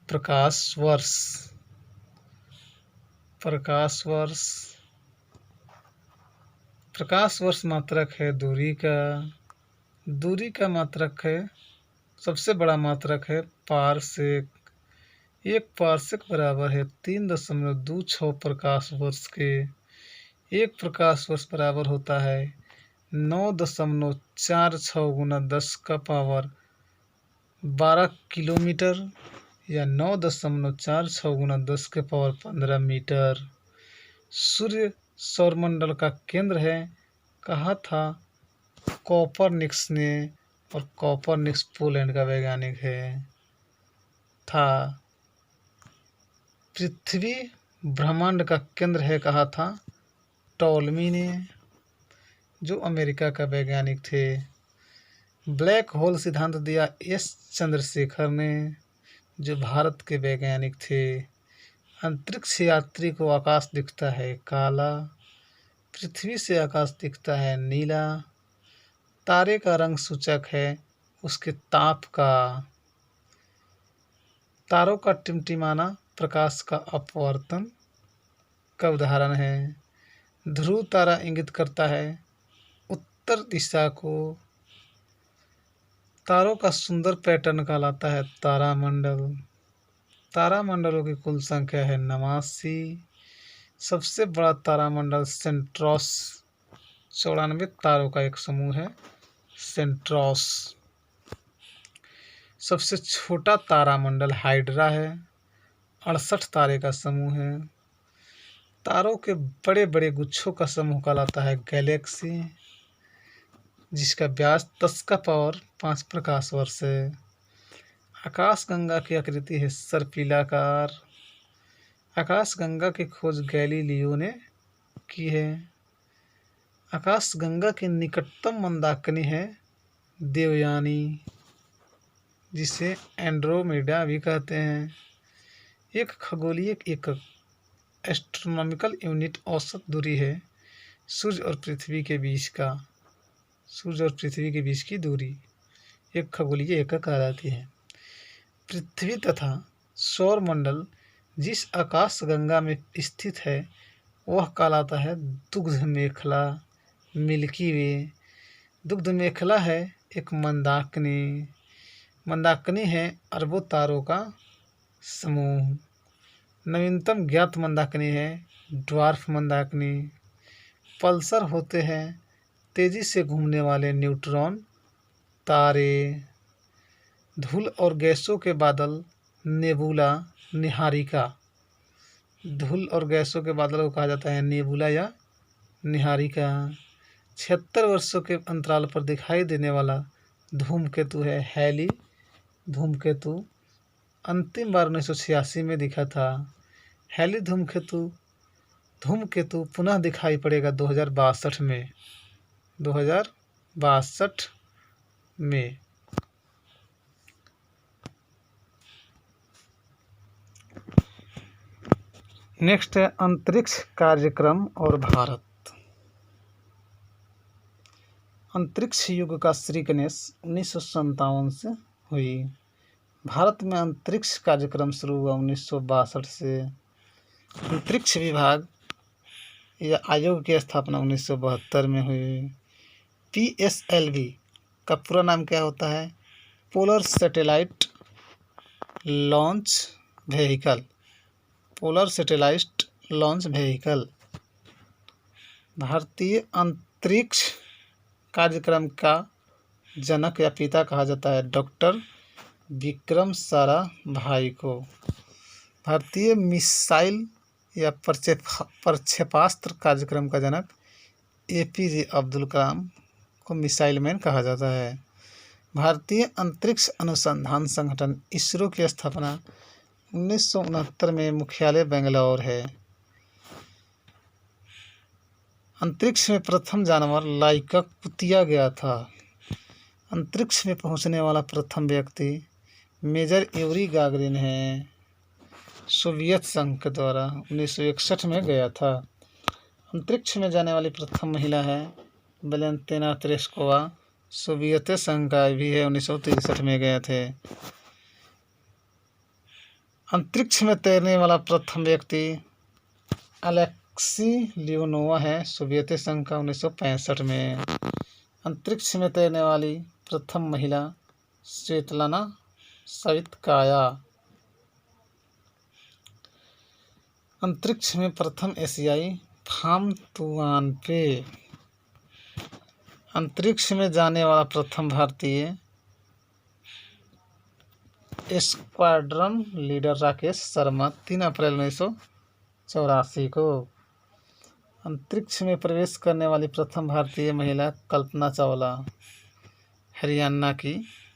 प्रकाश वर्ष। प्रकाश वर्ष मात्रक है दूरी का मात्रक है। सबसे बड़ा मात्रक है पारसेक। एक पार्सेक बराबर है 3.26 प्रकाश वर्ष के। एक प्रकाश वर्ष बराबर होता है 9.46 गुना 10⁻12 किलोमीटर या 9.46 गुना 10⁻15 मीटर। सूर्य सौरमंडल का केंद्र है, कहा था कोपरनिकस ने, और कोपरनिकस पोलैंड का वैज्ञानिक है था। पृथ्वी ब्रह्मांड का केंद्र है, कहा था टॉलमी ने, जो अमेरिका का वैज्ञानिक थे। ब्लैक होल सिद्धांत दिया एस चंद्रशेखर ने, जो भारत के वैज्ञानिक थे। अंतरिक्ष यात्री को आकाश दिखता है काला, पृथ्वी से आकाश दिखता है नीला। तारे का रंग सूचक है उसके ताप का। तारों का टिमटिमाना प्रकाश का अपवर्तन का उदाहरण है। ध्रुव तारा इंगित करता है उत्तर दिशा को। तारों का सुंदर पैटर्न कहलाता है तारामंडल। तारामंडलों की कुल संख्या है 89। सबसे बड़ा तारामंडल सेंट्रोस, 94 तारों का एक समूह है सेंट्रोस। सबसे छोटा तारामंडल हाइड्रा है, 68 तारे का समूह है। तारों के बड़े बड़े गुच्छों का समूह कहलाता है गैलेक्सी, जिसका व्यास 10⁻5 प्रकाश वर्ष है। आकाशगंगा की आकृति है सर्पिलाकार। आकाशगंगा की खोज गैलीलियो ने की है। आकाशगंगा की निकटतम मंदाकिनी है देवयानी, जिसे एंड्रोमेडा भी कहते हैं। एक खगोलीय एकक एस्ट्रोनॉमिकल यूनिट औसत दूरी है सूर्य और पृथ्वी के बीच का। सूर्य और पृथ्वी के बीच की दूरी एक खगोलीय एकक कहलाती है। पृथ्वी तथा सौरमंडल जिस आकाशगंगा में स्थित है वह कहलाता है दुग्ध मेखला, मिल्की वे। दुग्ध मेखला है एक मंदाकिनी। मंदाकिनी है अरबों तारों का समूह। नवीनतम ज्ञात मंदाकिनी है ड्वार्फ मंदाकिनी। पल्सर होते हैं तेजी से घूमने वाले न्यूट्रॉन तारे। धूल और गैसों के बादल नेबुला निहारिका। धूल और गैसों के बादल को कहा जाता है नेबुला या निहारिका। 76 वर्षों के अंतराल पर दिखाई देने वाला धूमकेतु है हैली धूमकेतु। अंतिम बार 1986 में दिखा था। हैली धूमकेतु पुनः दिखाई पड़ेगा 2062 में। 2062 में। नेक्स्ट है अंतरिक्ष कार्यक्रम और भारत। अंतरिक्ष युग का श्री गणेश 1957 से हुई। भारत में अंतरिक्ष कार्यक्रम शुरू हुआ 1962 से। अंतरिक्ष विभाग या आयोग की स्थापना 1972 में हुई। PSLV का पूरा नाम क्या होता है? Polar satellite launch vehicle. Polar satellite launch vehicle. भारतीय अंतरिक्ष कार्यक्रम का जनक या पिता कहा जाता है डॉक्टर विक्रम साराभाई को। भारतीय मिसाइल या प्रक्षेपास्त्र कार्यक्रम का जनक APJ अब्दुल कलाम को मिसाइल मैन कहा जाता है। भारतीय अंतरिक्ष अनुसंधान संगठन इसरो की स्थापना 1969 में मुख्यालय बेंगलौर है। अंतरिक्ष में प्रथम जानवर लाइका कुतिया गया था। अंतरिक्ष में पहुंचने वाला प्रथम व्यक्ति मेजर यूरी गागरिन है। सोवियत संघ के द्वारा 1961 में गया था। अंतरिक्ष में जाने वाली प्रथम महिला है वैलेंटिना तेरेस्कोवा। सोवियत संघ का भी है, 1963 में गए थे। अंतरिक्ष में तैरने वाला प्रथम व्यक्ति अलेक्सी लियोनोवा है, सोवियत संघ का, 1965 में। अंतरिक्ष में तैरने वाली प्रथम महिला स्वेतलाना सवितकाया। अंतरिक्ष में प्रथम एशियाई फामतुआन पे। अंतरिक्ष में जाने वाला प्रथम भारतीय स्क्वाड्रन लीडर राकेश शर्मा 3 अप्रैल 1984 को। अंतरिक्ष में प्रवेश करने वाली प्रथम भारतीय महिला कल्पना चावला हरियाणा की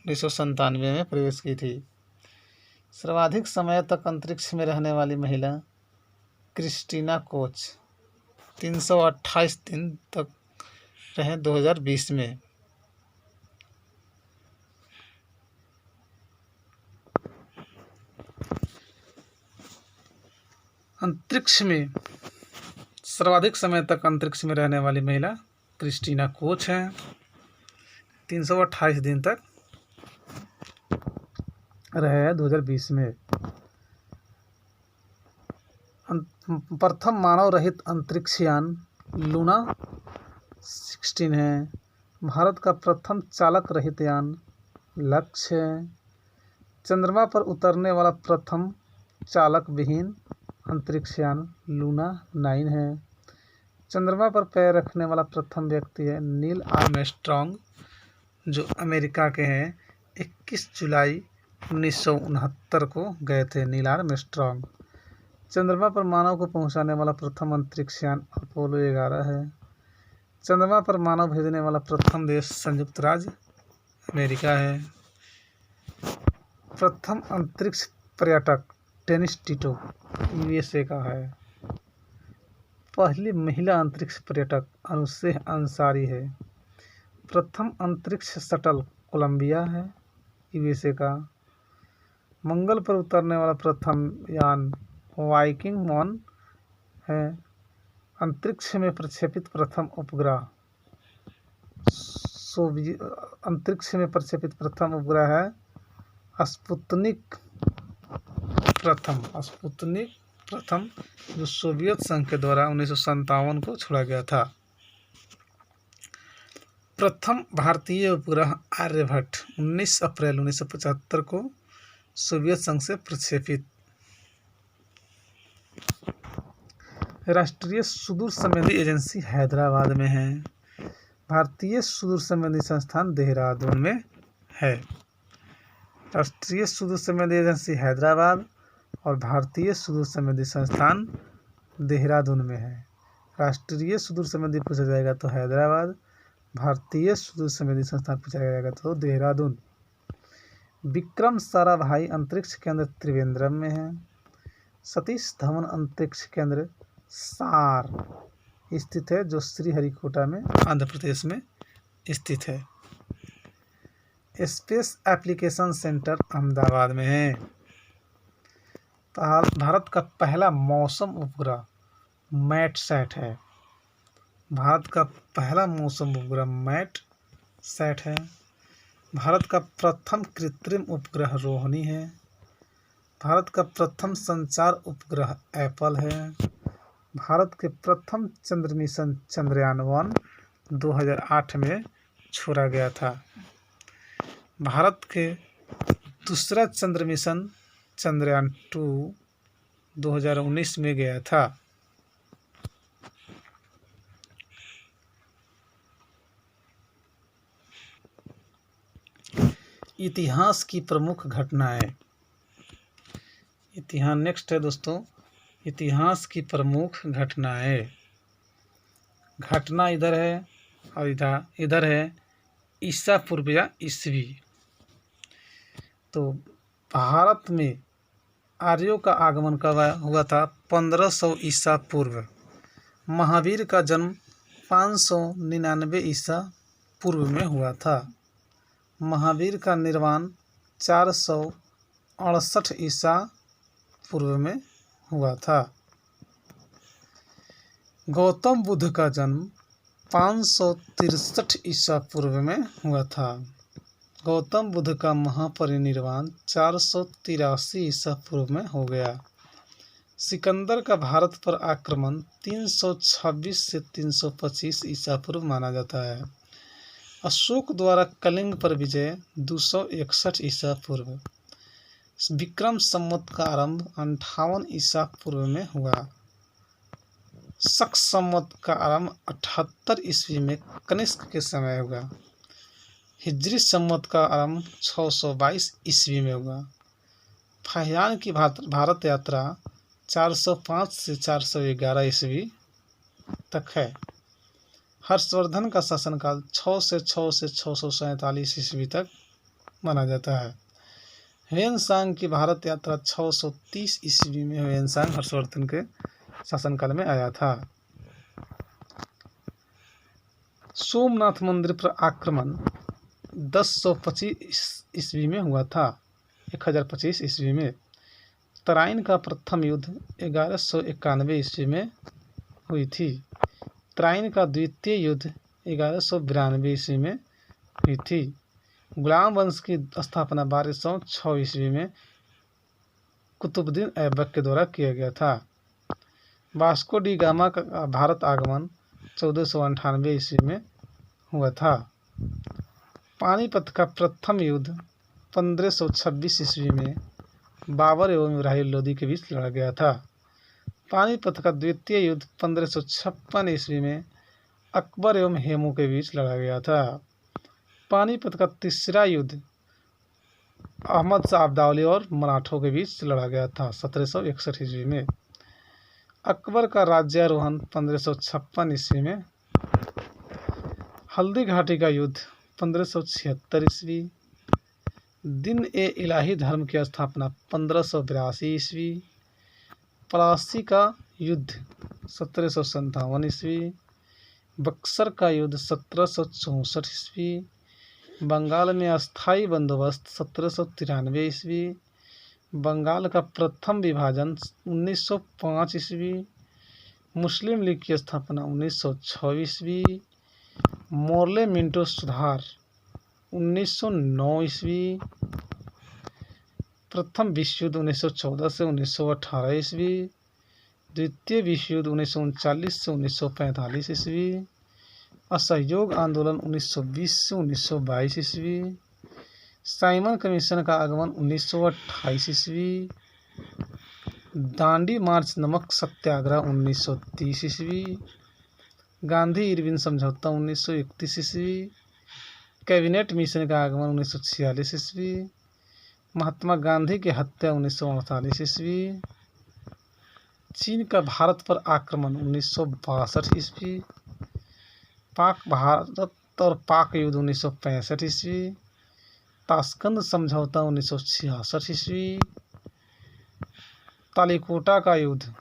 1997 में प्रवेश की थी। सर्वाधिक समय तक अंतरिक्ष में रहने वाली महिला क्रिस्टीना कोच 328 दिन तक रहे 2020 में। अंतरिक्ष में सर्वाधिक समय तक अंतरिक्ष में रहने वाली महिला क्रिस्टीना कोच हैं। 328 दिन तक रहे हैं 2020 में। प्रथम मानव रहित अंतरिक्षयान लूना 16 है। भारत का प्रथम चालक रहित यान लक्ष्य है। चंद्रमा पर उतरने वाला प्रथम चालक विहीन अंतरिक्षयान लूना 9 है। चंद्रमा पर पैर रखने वाला प्रथम व्यक्ति है नील आर्मस्ट्रॉन्ग, जो अमेरिका के हैं। 21 जुलाई 1969 को गए थे नील आर्मस्ट्रॉन्ग। चंद्रमा पर मानव को पहुंचाने वाला प्रथम अंतरिक्षयान अपोलो 11 है। चंद्रमा पर मानव भेजने वाला प्रथम देश संयुक्त राज्य अमेरिका है। प्रथम अंतरिक्ष पर्यटक डेनिस टिटो यूएसए का है। पहली महिला अंतरिक्ष पर्यटक अनुसेह अंसारी है। प्रथम अंतरिक्ष शटल कोलंबिया है यूएसए का। मंगल पर उतरने वाला प्रथम यान वाइकिंग 1 है। अंतरिक्ष में प्रक्षेपित प्रथम उपग्रह अंतरिक्ष में प्रक्षेपित प्रथम उपग्रह है स्पुतनिक प्रथम, जो सोवियत संघ के द्वारा 1957 को छोड़ा गया था। प्रथम भारतीय उपग्रह आर्यभट्ट 19 अप्रैल 1975 को सोवियत संघ से प्रक्षेपित। राष्ट्रीय सुदूर संवेदी एजेंसी हैदराबाद में है। भारतीय सुदूर संवेदी संस्थान देहरादून में है। राष्ट्रीय सुदूर संवेदी एजेंसी हैदराबाद और भारतीय सुदूर संवेदी संस्थान देहरादून में है। राष्ट्रीय सुदूर संवेदी पूछा जाएगा तो हैदराबाद, भारतीय सुदूर संवेदी संस्थान पूछा जाएगा तो देहरादून। विक्रम साराभाई अंतरिक्ष केंद्र त्रिवेंद्रम में है। सतीश धवन अंतरिक्ष केंद्र सार स्थित है, जो श्रीहरिकोटा में आंध्र प्रदेश में स्थित है। स्पेस एप्लीकेशन सेंटर अहमदाबाद में है। भारत का पहला मौसम उपग्रह मैटसैट है। भारत का पहला मौसम उपग्रह मैटसैट है। भारत का प्रथम कृत्रिम उपग्रह रोहिणी है। भारत का प्रथम संचार उपग्रह एप्पल है। भारत के प्रथम चंद्र मिशन चंद्रयान 1 2008 में छोड़ा गया था। भारत के दूसरा चंद्र मिशन चंद्रयान 2 2019 में गया था। इतिहास की प्रमुख घटनाएं। इतिहास नेक्स्ट है दोस्तों, इतिहास की प्रमुख घटनाएं। घटना इधर है और इधर है ईसा पूर्व या ईसवी। तो भारत में आर्यों का आगमन कब हुआ था? 1500 ईसा पूर्व। महावीर का जन्म 599 ईसा पूर्व में हुआ था। महावीर का निर्वाण 468 ईसा पूर्व में हुआ था। गौतम बुद्ध का जन्म 563 ईसा पूर्व में हुआ था। गौतम बुद्ध का महापरिनिर्वाण 483 ईसा पूर्व में हो गया। सिकंदर का भारत पर आक्रमण 326 से 325 ईसा पूर्व माना जाता है। अशोक द्वारा कलिंग पर विजय 261 ईसा पूर्व। विक्रम संवत का आरंभ 58 ईसा पूर्व में हुआ। शक संवत का आरंभ 78 ईस्वी में कनिष्क के समय हुआ। हिजरी संवत का आरंभ 622 ईस्वी में हुआ। फाहियान की भारत यात्रा 405 से 411 ईस्वी तक है। हर्षवर्धन का शासनकाल 6 से 647 ईस्वी तक माना जाता है। ह्वेनसांग की भारत यात्रा 630 ईस्वी में ह्वेनसांग हर्षवर्धन के शासनकाल में आया था। सोमनाथ मंदिर पर आक्रमण 1025 ईस्वी में हुआ था। 1025 ईस्वी में। तराइन का प्रथम युद्ध 1191 ईस्वी में हुई थी। तराइन का द्वितीय युद्ध 1192 ईस्वी में हुई थी। गुलाम वंश की स्थापना 1206 ईस्वी में कुतुबुद्दीन ऐबक के द्वारा किया गया था। वास्को डी गामा का भारत आगमन 1498 ईस्वी में हुआ था। पानीपत का प्रथम युद्ध 1526 ईस्वी में बाबर एवं इब्राहिम लोदी के बीच लड़ा गया था। पानीपत का द्वितीय युद्ध 1556 ईस्वी में अकबर एवं हेमू के बीच लड़ा गया था। पानीपत का तीसरा युद्ध अहमद शाह अब्दाली और मराठों के बीच लड़ा गया था 1761 ईस्वी में। अकबर का राज्यारोहण 1556 ईस्वी में। हल्दी घाटी का युद्ध 1576 ईस्वी। दिन ए इलाही धर्म की स्थापना 1582 ईस्वी। पलासी का युद्ध 1757 ईस्वी। बक्सर का युद्ध 1764 ईस्वी। बंगाल में अस्थायी बंदोबस्त 1793 ईस्वी। बंगाल का प्रथम विभाजन 1905 ईस्वी। मुस्लिम लीग की स्थापना 1906 ईस्वी। मोर्ले मिंटो सुधार 1909 ईस्वी। प्रथम विश्व युद्ध 1914 से 1918 ईस्वी। द्वितीय विश्व युद्ध 1939 से 1945 ईस्वी। असहयोग आंदोलन 1920 से 1922 ईस्वी। साइमन कमीशन का आगमन 1928 ईस्वी। दांडी मार्च नमक सत्याग्रह 1930 ईस्वी। गांधी इरविन समझौता 1931 ईस्वी। कैबिनेट मिशन का आगमन 1946 ईस्वी। महात्मा गांधी की हत्या 1948 ईस्वी। चीन का भारत पर आक्रमण 1962 ईस्वी। पाक भारत और पाक युद्ध 1965 ईस्वी। ताशकंद समझौता 1966 ईस्वी। तालिकोटा का युद्ध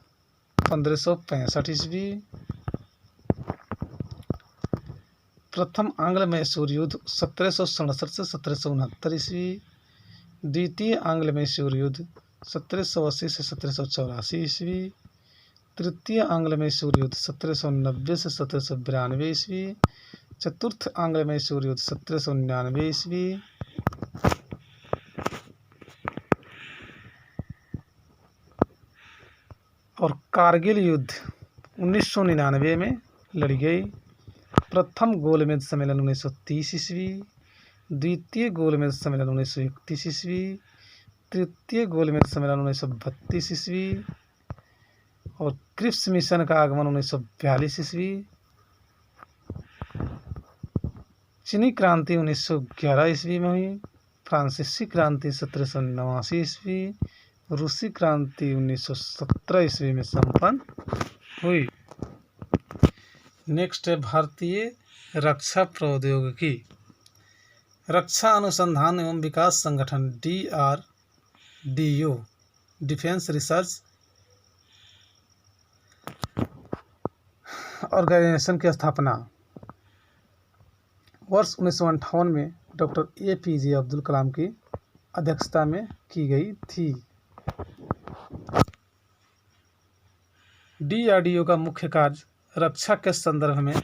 1565 ईस्वी। प्रथम आंग्ल मैसूर युद्ध 1767 से 1769 ईस्वी। द्वितीय आंग्ल मैसूर युद्ध 1780 से 1784 ईस्वी। तृतीय आंग्ल मैसूर युद्ध 1790 से 1792 ईस्वी। चतुर्थ आंग्ल मैसूर युद्ध 1799 ईस्वी। और कारगिल युद्ध 1999 में लड़ी गई। प्रथम गोलमेज सम्मेलन 1930 ईस्वी। द्वितीय गोलमेज सम्मेलन 1931 ईस्वी। तृतीय गोलमेज सम्मेलन 1932 ईस्वी। और क्रिप्स मिशन का आगमन 1942 ईस्वी। चीनी क्रांति 1911 ईस्वी में हुई। फ्रांसीसी क्रांति 1789 ईस्वी। रूसी क्रांति 1917 ईस्वी में संपन्न हुई। नेक्स्ट है भारतीय रक्षा प्रौद्योगिकी। रक्षा अनुसंधान एवं विकास संगठन DRDO डिफेंस रिसर्च ऑर्गेनाइजेशन की स्थापना वर्ष 1958 में डॉक्टर APJ अब्दुल कलाम की अध्यक्षता में की गई थी। DRDO का मुख्य कार्य रक्षा के संदर्भ में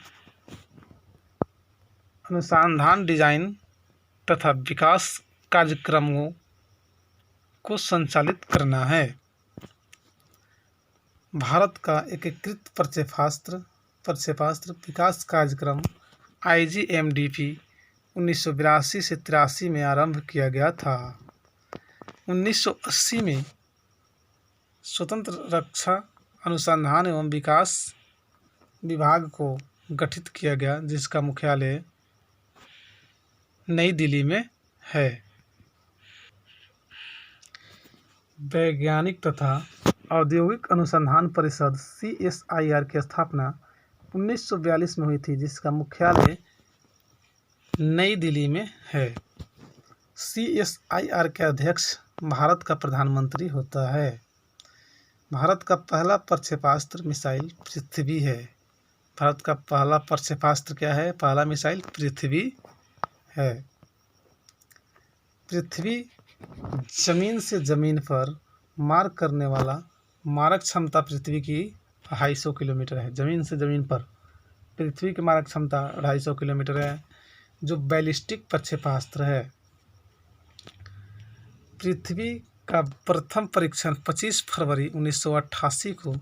अनुसंधान, डिजाइन तथा विकास कार्यक्रमों को संचालित करना है। भारत का एकीकृत प्रक्षेपास्त्र विकास कार्यक्रम IGMDP 1982 से 83 में आरंभ किया गया था। 1980 में स्वतंत्र रक्षा अनुसंधान एवं विकास विभाग को गठित किया गया, जिसका मुख्यालय नई दिल्ली में है। वैज्ञानिक तथा औद्योगिक अनुसंधान परिषद CSIR की स्थापना 1942 में हुई थी, जिसका मुख्यालय नई दिल्ली में है। CSIR के अध्यक्ष भारत का प्रधानमंत्री होता है। भारत का पहला प्रक्षेपास्त्र मिसाइल पृथ्वी है। भारत का पहला प्रक्षेपास्त्र क्या है? पहला मिसाइल पृथ्वी है। पृथ्वी जमीन से जमीन पर मार करने वाला मारक क्षमता पृथ्वी की 250 किलोमीटर है। जमीन से जमीन पर पृथ्वी की मारक क्षमता 250 किलोमीटर है। जो बैलिस्टिक प्रक्षेपास्त्र है, पृथ्वी का प्रथम परीक्षण 25 फरवरी 1988 को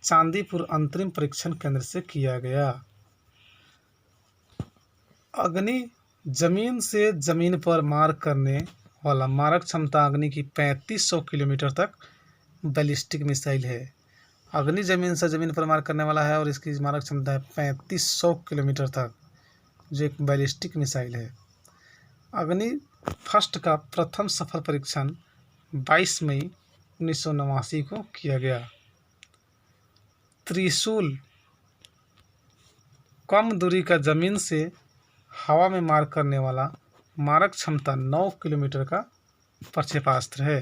चांदीपुर अंतरिम परीक्षण केंद्र से किया गया। अग्नि जमीन से जमीन पर मार करने वाला मारक क्षमता अग्नि की 3500 किलोमीटर तक बैलिस्टिक मिसाइल है। अग्नि जमीन से जमीन पर मार करने वाला है और इसकी मारक क्षमता है 3500 किलोमीटर तक, जो एक बैलिस्टिक मिसाइल है। अग्नि फर्स्ट का प्रथम सफल परीक्षण 22 मई 1989 को किया गया। त्रिशूल कम दूरी का जमीन से हवा में मार करने वाला मारक क्षमता 9 किलोमीटर का प्रक्षेपास्त्र है।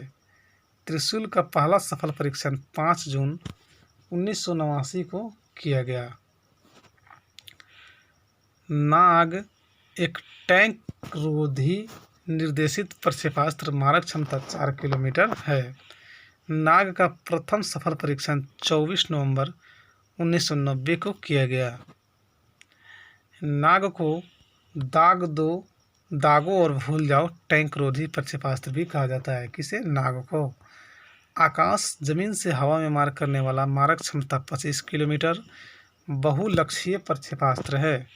त्रिशूल का पहला सफल परीक्षण 5 जून 1989 को किया गया। नाग एक टैंक रोधी निर्देशित प्रक्षेपास्त्र, मारक क्षमता 4 किलोमीटर है। नाग का प्रथम सफल परीक्षण 24 नवंबर 1990 को किया गया। नाग को दागो और भूल जाओ टैंक रोधी प्रक्षेपास्त्र भी कहा जाता है। किसे? नाग को। आकाश जमीन से हवा में मार करने वाला मारक क्षमता 25 किलोमीटर बहुलक्ष्यीय प्रक्षेपास्त्र है।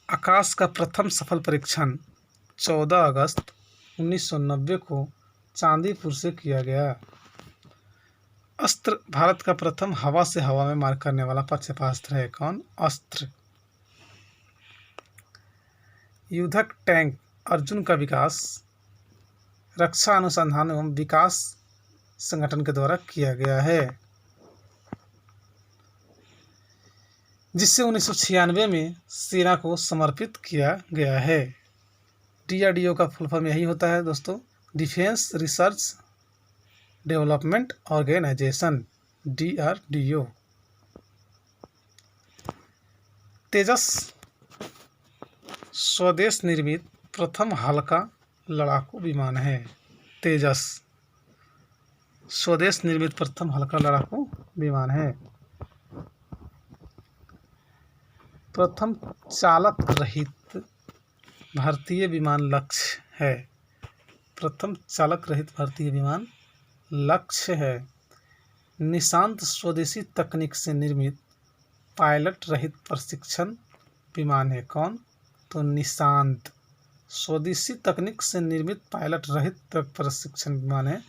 आकाश का प्रथम सफल परीक्षण 14 अगस्त 1990 को चांदीपुर से किया गया। अस्त्र भारत का प्रथम हवा से हवा में मार करने वाला प्रक्षेपास्त्र है। कौन? अस्त्र। युद्धक टैंक अर्जुन का विकास रक्षा अनुसंधान एवं विकास संगठन के द्वारा किया गया है, जिससे 1996 में सेना को समर्पित किया गया है। DRDO का फुल फॉर्म यही होता है दोस्तों, defence research development organisation, DRDO। Tejas स्वदेश निर्मित प्रथम हल्का लड़ाकू विमान है। तेजस स्वदेश निर्मित प्रथम हल्का लड़ाकू विमान है। प्रथम चालक रहित भारतीय विमान लक्ष्य है। प्रथम चालक रहित भारतीय विमान लक्ष्य है। निशांत स्वदेशी तकनीक से निर्मित पायलट रहित प्रशिक्षण विमान है। कौन? तो निशांत स्वदेशी तकनीक से निर्मित पायलट रहित प्रशिक्षण विमान है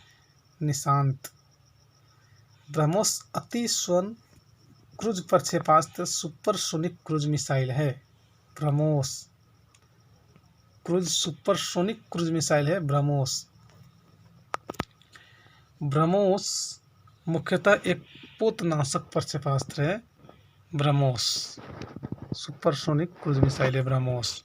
निशांत। ब्रह्मोस अति स्वर्ण क्रूज प्रक्षेपास्त्र सुपरसोनिक क्रूज मिसाइल है। BrahMos cruise supersonic cruise missile है ब्रह्मोस। ब्रह्मोस मुख्यतः एक पोतनाशक प्रक्षेपास्त्र है। ब्रह्मोस सुपरसोनिक क्रूज मिसाइल है ब्रह्मोस।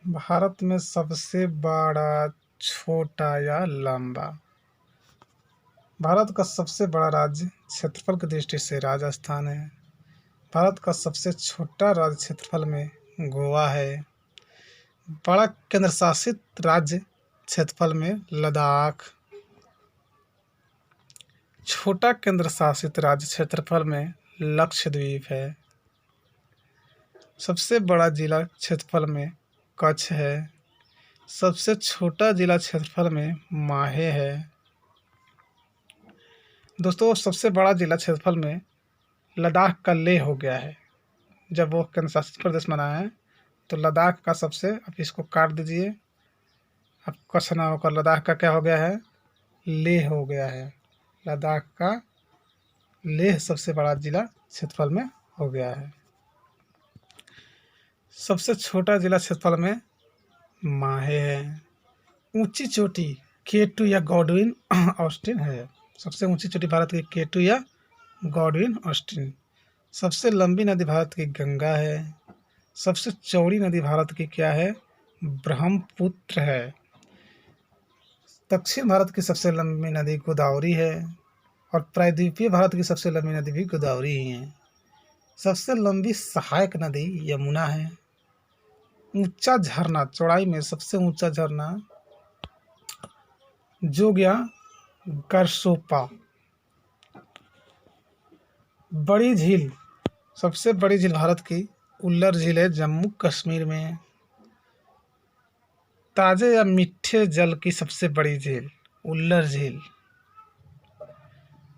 भारत में सबसे बड़ा, छोटा या लंबा? भारत का सबसे बड़ा राज्य क्षेत्रफल की दृष्टि से राजस्थान है। भारत का सबसे छोटा राज्य क्षेत्रफल में गोवा है। बड़ा केंद्र शासित राज्य क्षेत्रफल में लद्दाख। छोटा केंद्र शासित राज्य क्षेत्रफल में लक्षद्वीप है। सबसे बड़ा जिला क्षेत्रफल में कच्छ है। सबसे छोटा जिला क्षेत्रफल में माहे है। दोस्तों सबसे बड़ा जिला क्षेत्रफल में लद्दाख का लेह हो गया है, जब वो केंद्र शासित प्रदेश बना है तो लद्दाख का सबसे, अब इसको काट दीजिए, अब कच्छ ना होकर लद्दाख का क्या हो गया है, लेह हो गया है। लद्दाख का लेह सबसे बड़ा जिला क्षेत्रफल में हो गया है। सबसे छोटा जिला क्षेत्रफल में माहे है। ऊंची चोटी K2 या गॉडविन ऑस्टिन है। सबसे ऊंची चोटी भारत की K2 या गॉडविन ऑस्टिन। सबसे लंबी नदी भारत की गंगा है। सबसे चौड़ी नदी भारत की क्या है, ब्रह्मपुत्र है। दक्षिण भारत की सबसे लंबी नदी गोदावरी है और प्रायद्वीपीय भारत की सबसे लंबी नदी भी गोदावरी ही है। सबसे लंबी सहायक नदी यमुना है। ऊंचा झरना, चौड़ाई में सबसे ऊंचा झरना जोगिया करसोपा। बड़ी झील, सबसे बड़ी झील भारत की उल्लर झील है, जम्मू कश्मीर में। ताजे या मीठे जल की सबसे बड़ी झील उल्लर झील।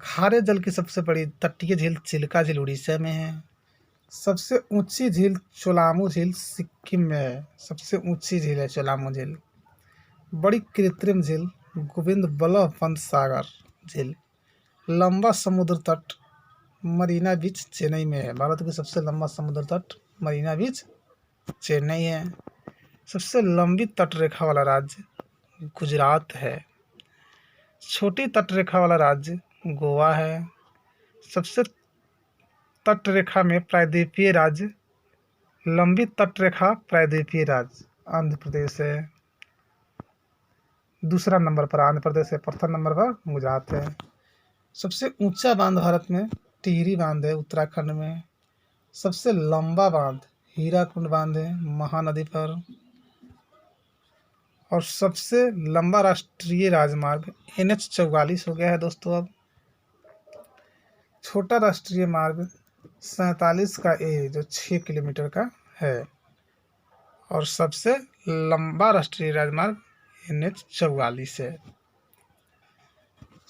खारे जल की सबसे बड़ी तटीय झील चिल्का झील उड़ीसा में है। सबसे ऊंची झील चोलामू झील सिक्किम में है। सबसे ऊंची झील है चोलामू झील। बड़ी कृत्रिम झील गोविंद बल्लभ पंत सागर झील। लंबा समुद्र तट मरीना बीच चेन्नई में है। भारत का सबसे लंबा समुद्र तट मरीना बीच चेन्नई है। सबसे लंबी तटरेखा वाला राज्य गुजरात है। छोटी तटरेखा वाला राज्य गोवा है। सबसे तटरेखा में प्रायद्वीपीय राज्य, लंबी तटरेखा प्रायद्वीपीय राज्य आंध्र प्रदेश है। दूसरा नंबर पर आंध्र प्रदेश है, प्रथम नंबर पर गुजरात है। सबसे ऊंचा बांध भारत में टिहरी बांध है उत्तराखंड में। सबसे लंबा बांध हीराकुंड बांध है महानदी पर। और सबसे लंबा राष्ट्रीय राजमार्ग NH44 हो गया है दोस्तों। अब छोटा राष्ट्रीय मार्ग 47 का A जो 6 किलोमीटर का है। और सबसे लंबा राष्ट्रीय राजमार्ग NH44 है।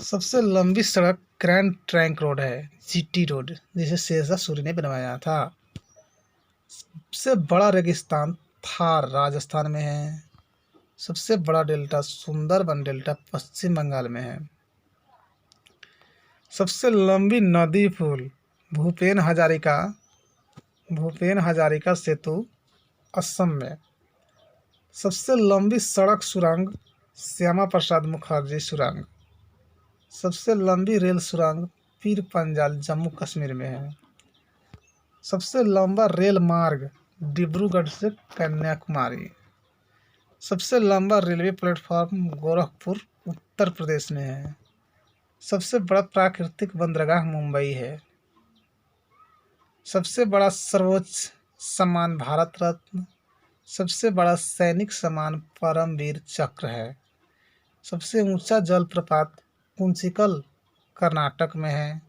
सबसे लंबी सड़क ग्रैंड ट्रंक रोड है, GT रोड, जिसे शेरशाह सूरी ने बनवाया था। सबसे बड़ा रेगिस्तान थार राजस्थान में है। सबसे बड़ा डेल्टा सुंदरबन डेल्टा पश्चिम बंगाल में है। सबसे लंबी नदी पुल भूपेन हजारिका सेतु असम में। सबसे लंबी सड़क सुरंग श्यामा प्रसाद मुखर्जी सुरंग। सबसे लंबी रेल सुरंग पीर पंजाल जम्मू कश्मीर में है। सबसे लंबा रेल मार्ग डिब्रूगढ़ से कन्याकुमारी। सबसे लंबा रेलवे प्लेटफॉर्म गोरखपुर उत्तर प्रदेश में है। सबसे बड़ा प्राकृतिक बंदरगाह मुंबई है। सबसे बड़ा सर्वोच्च सम्मान भारत रत्न। सबसे बड़ा सैनिक सम्मान परमवीर चक्र है। सबसे ऊंचा जलप्रपात कुंचिकल कर्नाटक में है।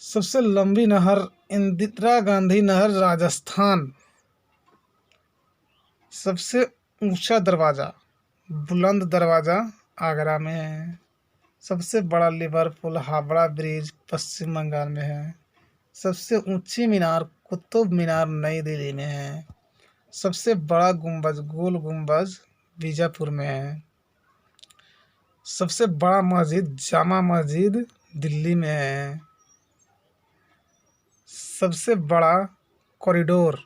सबसे लंबी नहर इंदिरा गांधी नहर राजस्थान। सबसे ऊंचा दरवाजा बुलंद दरवाजा आगरा में है। सबसे बड़ा लिवरपूल हावड़ा ब्रिज पश्चिम बंगाल में है। सबसे ऊंची मीनार कुतुब मीनार नई दिल्ली में है। सबसे बड़ा गुंबज गोल गुंबज बीजापुर में है। सबसे बड़ा मस्जिद जामा मस्जिद दिल्ली में है। सबसे बड़ा कॉरिडोर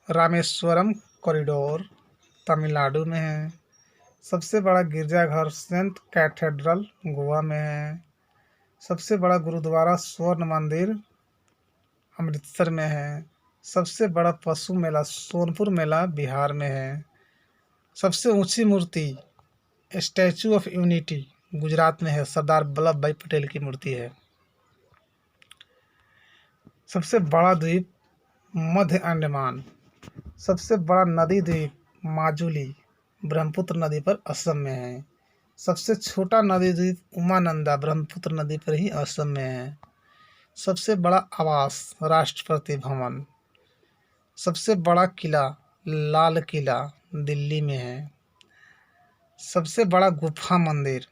रामेश्वरम कॉरिडोर तमिलनाडु में है। सबसे बड़ा गिरजाघर सेंट कैथेड्रल गोवा में है। सबसे बड़ा गुरुद्वारा स्वर्ण मंदिर अमृतसर में है। सबसे बड़ा पशु मेला सोनपुर मेला बिहार में है। सबसे ऊंची मूर्ति स्टैचू ऑफ यूनिटी गुजरात में है, सरदार वल्लभ भाई पटेल की मूर्ति है। सबसे बड़ा द्वीप मध्य अंडमान। सबसे बड़ा नदी द्वीप माजुली ब्रह्मपुत्र नदी पर असम में है। सबसे छोटा नदी द्वीप उमानंदा ब्रह्मपुत्र नदी पर ही असम में है। सबसे बड़ा आवास राष्ट्रपति भवन। सबसे बड़ा किला लाल किला दिल्ली में है। सबसे बड़ा गुफा मंदिर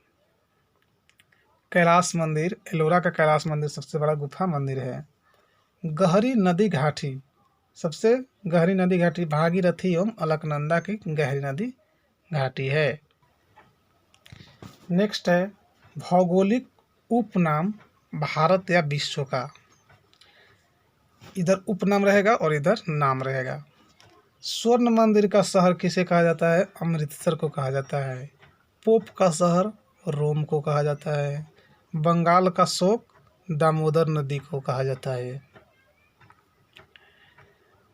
कैलाश मंदिर एलोरा का कैलाश मंदिर सबसे बड़ा गुफा मंदिर है। गहरी नदी घाटी, सबसे गहरी नदी घाटी भागीरथी एवं अलकनंदा की गहरी नदी घाटी है। नेक्स्ट है भौगोलिक उपनाम भारत या विश्व का। इधर उपनाम रहेगा और इधर नाम रहेगा। स्वर्ण मंदिर का शहर किसे कहा जाता है? अमृतसर को कहा जाता है। पोप का शहर रोम को कहा जाता है। बंगाल का शोक दामोदर नदी को कहा जाता है।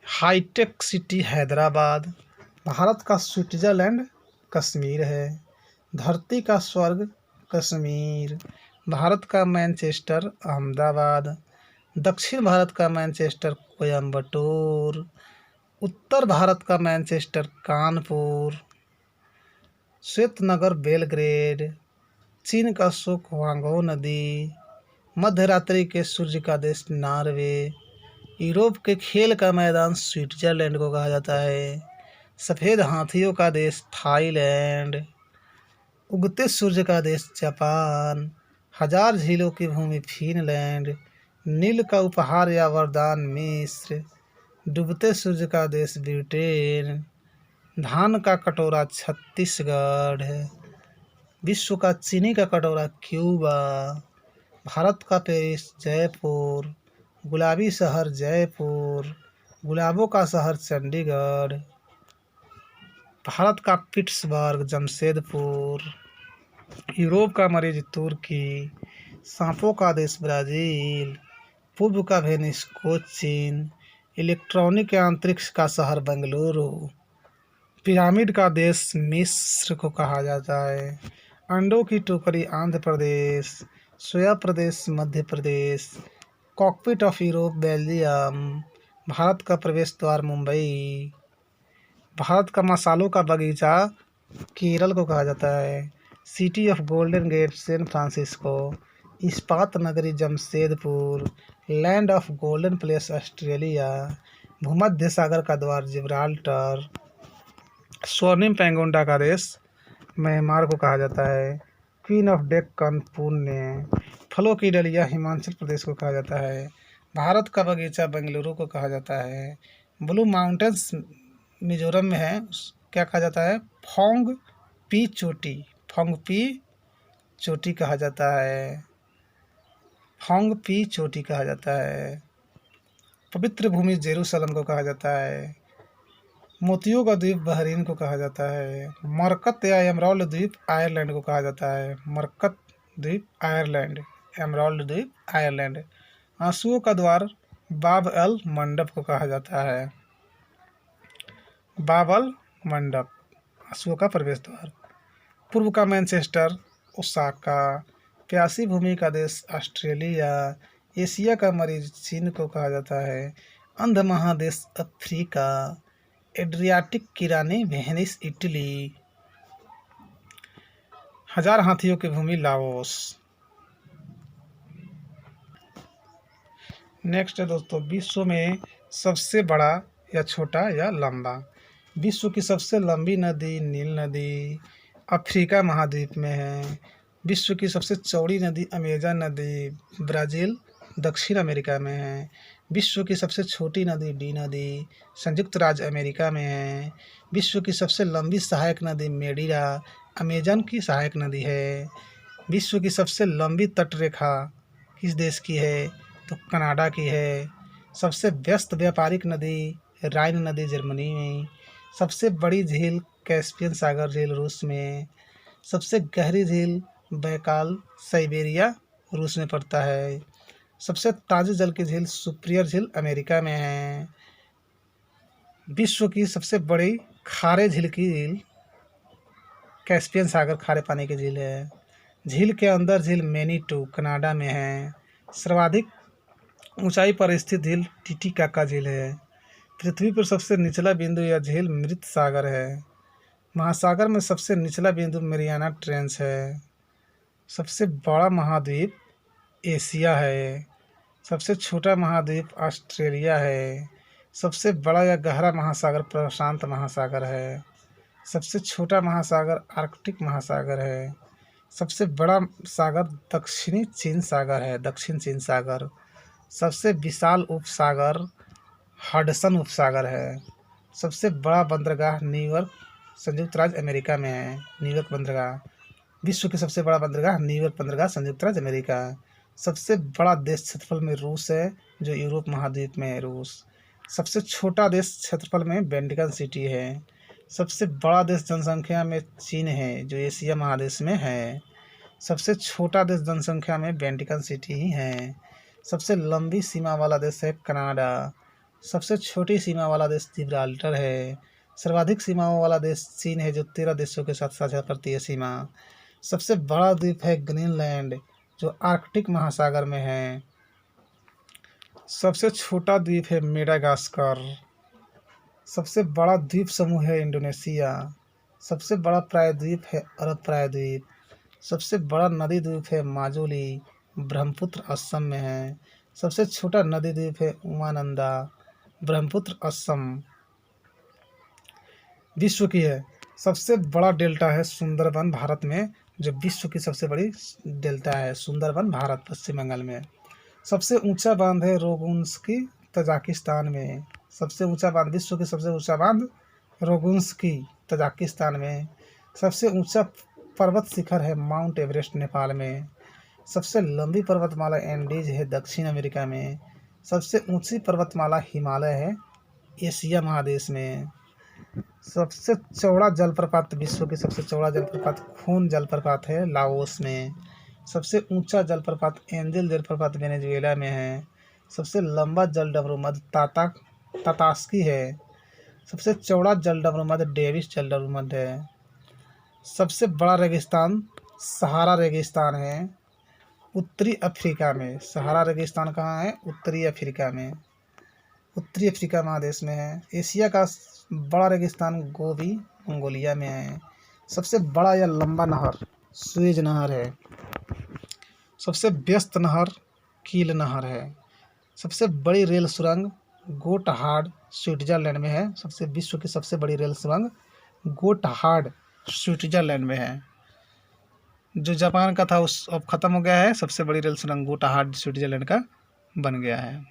Hi tech city Hyderabad. भारत का स्विट्जरलैंड कश्मीर है। धरती का स्वर्ग कश्मीर। भारत का मैनचेस्टर अहमदाबाद। दक्षिण भारत का मैनचेस्टर कोयम्बटूर। उत्तर भारत का मैनचेस्टर कानपुर। श्वेतनगर बेलग्रेड। चीन का सुख वांगो नदी। मध्य रात्रि के सूर्य का देश नॉर्वे। यूरोप के खेल का मैदान स्विट्जरलैंड को कहा जाता है। सफ़ेद हाथियों का देश थाईलैंड। उगते सूर्य का देश जापान। हजार झीलों की भूमि फिनलैंड। नील का उपहार या वरदान मिस्र। डूबते सूर्य का देश ब्रिटेन। धान का कटोरा छत्तीसगढ़ है। विश्व का चीनी का कटोरा क्यूबा। भारत का पेरिस जयपुर। गुलाबी शहर जयपुर। गुलाबों का शहर चंडीगढ़। भारत का पिट्सबर्ग जमशेदपुर। यूरोप का मरीज तुर्की। सांपों का देश ब्राज़ील। पूर्व का वेनिस कोचीन। इलेक्ट्रॉनिक या अंतरिक्ष का शहर बेंगलुरु। पिरामिड का देश मिस्र को कहा जाता है। अंडों की टोकरी आंध्र प्रदेश। सोया प्रदेश Madhya Pradesh. Cockpit of Europe Belgium. Bharat का प्रवेश द्वार मुंबई। भारत का मसालों का बगीचा केरल को कहा जाता है। City of golden gate San Francisco. इस्पात नगरी Jamshedpur. Land of golden fleece Australia. भूमध्य सागर का द्वार जिब्राल्टर। स्वर्णिम पेंगोंडा का देश म्यांमार को कहा जाता है। Queen of Deccan Pune. फलों की डलिया हिमाचल प्रदेश को कहा जाता है। भारत का बगीचा बेंगलुरु को कहा जाता है। ब्लू माउंटेन्स मिजोरम में है, क्या कहा जाता है? फोंग पी चोटी। फोंग पी चोटी कहा जाता है। फोंग पी चोटी कहा जाता है। पवित्र भूमि जेरूसलम को कहा जाता है। मोतियों का द्वीप बहरीन को कहा जाता है। मरकत या एमराल्ड द्वीप आयरलैंड को कहा जाता है। मरकत द्वीप आयरलैंड। एमराल्ड द्वीप आयरलैंड। आंसुओं का द्वार बाब अल मंडप को कहा जाता है। बाब अल मंडप आंसुओं का प्रवेश द्वार। पूर्व का मैनचेस्टर ओसाका। प्यासी भूमि का देश ऑस्ट्रेलिया। एशिया का मरीज चीन को कहा जाता है। अंध महादेश अफ्रीका। एड्रियाटिक की रानी वेनिस इटली। हजार हाथियों की भूमि लाओस। नेक्स्ट है दोस्तों, विश्व में सबसे बड़ा या छोटा या लंबा। विश्व की सबसे लंबी नदी नील नदी अफ्रीका महाद्वीप में है। विश्व की सबसे चौड़ी नदी अमेजन नदी ब्राज़ील दक्षिण अमेरिका में है। विश्व की सबसे छोटी नदी डी नदी संयुक्त राज्य अमेरिका में है। विश्व की सबसे लंबी सहायक नदी मेडीरा अमेजन की सहायक नदी है। विश्व की सबसे लंबी तटरेखा किस देश की है? तो कनाडा की है। सबसे व्यस्त व्यापारिक नदी राइन नदी जर्मनी में। सबसे बड़ी झील कैस्पियन सागर झील रूस में। सबसे गहरी झील बैकाल साइबेरिया रूस में पड़ता है। सबसे ताज़े जल की झील सुपिरियर झील अमेरिका में है। विश्व की सबसे बड़ी खारे झील की झील कैस्पियन सागर खारे पानी की झील है। झील के अंदर झील मैनीटू कनाडा में है। सर्वाधिक ऊंचाई पर स्थित झील टिटिकाका झील है। पृथ्वी पर सबसे निचला बिंदु या झील मृत सागर है। महासागर में सबसे निचला बिंदु मेरियाना ट्रेंच है। सबसे बड़ा महाद्वीप एशिया है। सबसे छोटा महाद्वीप ऑस्ट्रेलिया है। सबसे बड़ा या गहरा महासागर प्रशांत महासागर है। सबसे छोटा महासागर आर्कटिक महासागर है। सबसे बड़ा सागर दक्षिणी चीन सागर है, दक्षिण चीन सागर। सबसे विशाल उपसागर हडसन उपसागर है। सबसे बड़ा बंदरगाह न्यूयॉर्क संयुक्त राज्य अमेरिका में है। न्यूयॉर्क बंदरगाह विश्व की सबसे बड़ा बंदरगाह न्यूयॉर्क बंदरगाह संयुक्त राज्य अमेरिका। सबसे बड़ा देश क्षेत्रफल में रूस है, जो यूरोप महाद्वीप में है रूस। सबसे छोटा देश क्षेत्रफल में वेटिकन सिटी है। सबसे बड़ा देश जनसंख्या में चीन है, जो एशिया महादेश में है। सबसे छोटा देश जनसंख्या में वेटिकन सिटी ही है। सबसे लंबी सीमा वाला देश है कनाडा। सबसे छोटी सीमा वाला देश जिब्राल्टर है। सर्वाधिक सीमाओं वाला देश चीन है, जो 13 देशों के साथ साझा करती है सीमा। सबसे बड़ा द्वीप है ग्रीनलैंड, जो आर्कटिक महासागर में है। सबसे छोटा द्वीप है मेडागास्कर। सबसे बड़ा द्वीप समूह है इंडोनेशिया। सबसे बड़ा प्रायद्वीप है अरब प्रायद्वीप। सबसे बड़ा नदी द्वीप है माजुली, ब्रह्मपुत्र असम में है। सबसे छोटा नदी द्वीप है उमानंदा, ब्रह्मपुत्र असम। विश्व की है सबसे बड़ा डेल्टा है सुंदरबन भारत में, जो विश्व की सबसे बड़ी डेल्टा है सुंदरबन भारत पश्चिम बंगाल में। सबसे ऊंचा बांध है रोगुंस्की तजाकिस्तान में। सबसे ऊंचा बांध विश्व की सबसे ऊंचा बांध रोगुंस्की तजाकिस्तान में। सबसे ऊंचा पर्वत शिखर है माउंट एवरेस्ट नेपाल में। सबसे लंबी पर्वतमाला एंडीज है दक्षिण अमेरिका में। सबसे ऊंची पर्वतमाला हिमालय है एशिया महादेश में। सबसे चौड़ा जलप्रपात विश्व की सबसे चौड़ा जलप्रपात खून जलप्रपात है लाओस में। सबसे ऊंचा जलप्रपात एंजल जलप्रपात वेनेजुएला में है। सबसे लंबा जलडमरू मध्य तातास्की है। सबसे चौड़ा जलडमरू मध्य डेविस जलडमरू मध्य है। सबसे बड़ा रेगिस्तान सहारा रेगिस्तान है उत्तरी अफ्रीका में। सहारा रेगिस्तान कहाँ है? उत्तरी अफ्रीका में, उत्तरी अफ्रीका महादेश में है। एशिया का बड़ा रेगिस्तान गोबी मंगोलिया में है। सबसे बड़ा या लंबा नहर सुएज नहर है। सबसे व्यस्त नहर कील नहर है। सबसे बड़ी रेल सुरंग गोटहार्ड स्विट्जरलैंड में है। सबसे विश्व की सबसे बड़ी रेल सुरंग गोटहार्ड स्विट्जरलैंड में है। जो जापान का था उस अब ख़त्म हो गया है। सबसे बड़ी रेल सुरंग गोटहार्ड स्विट्जरलैंड का बन गया है।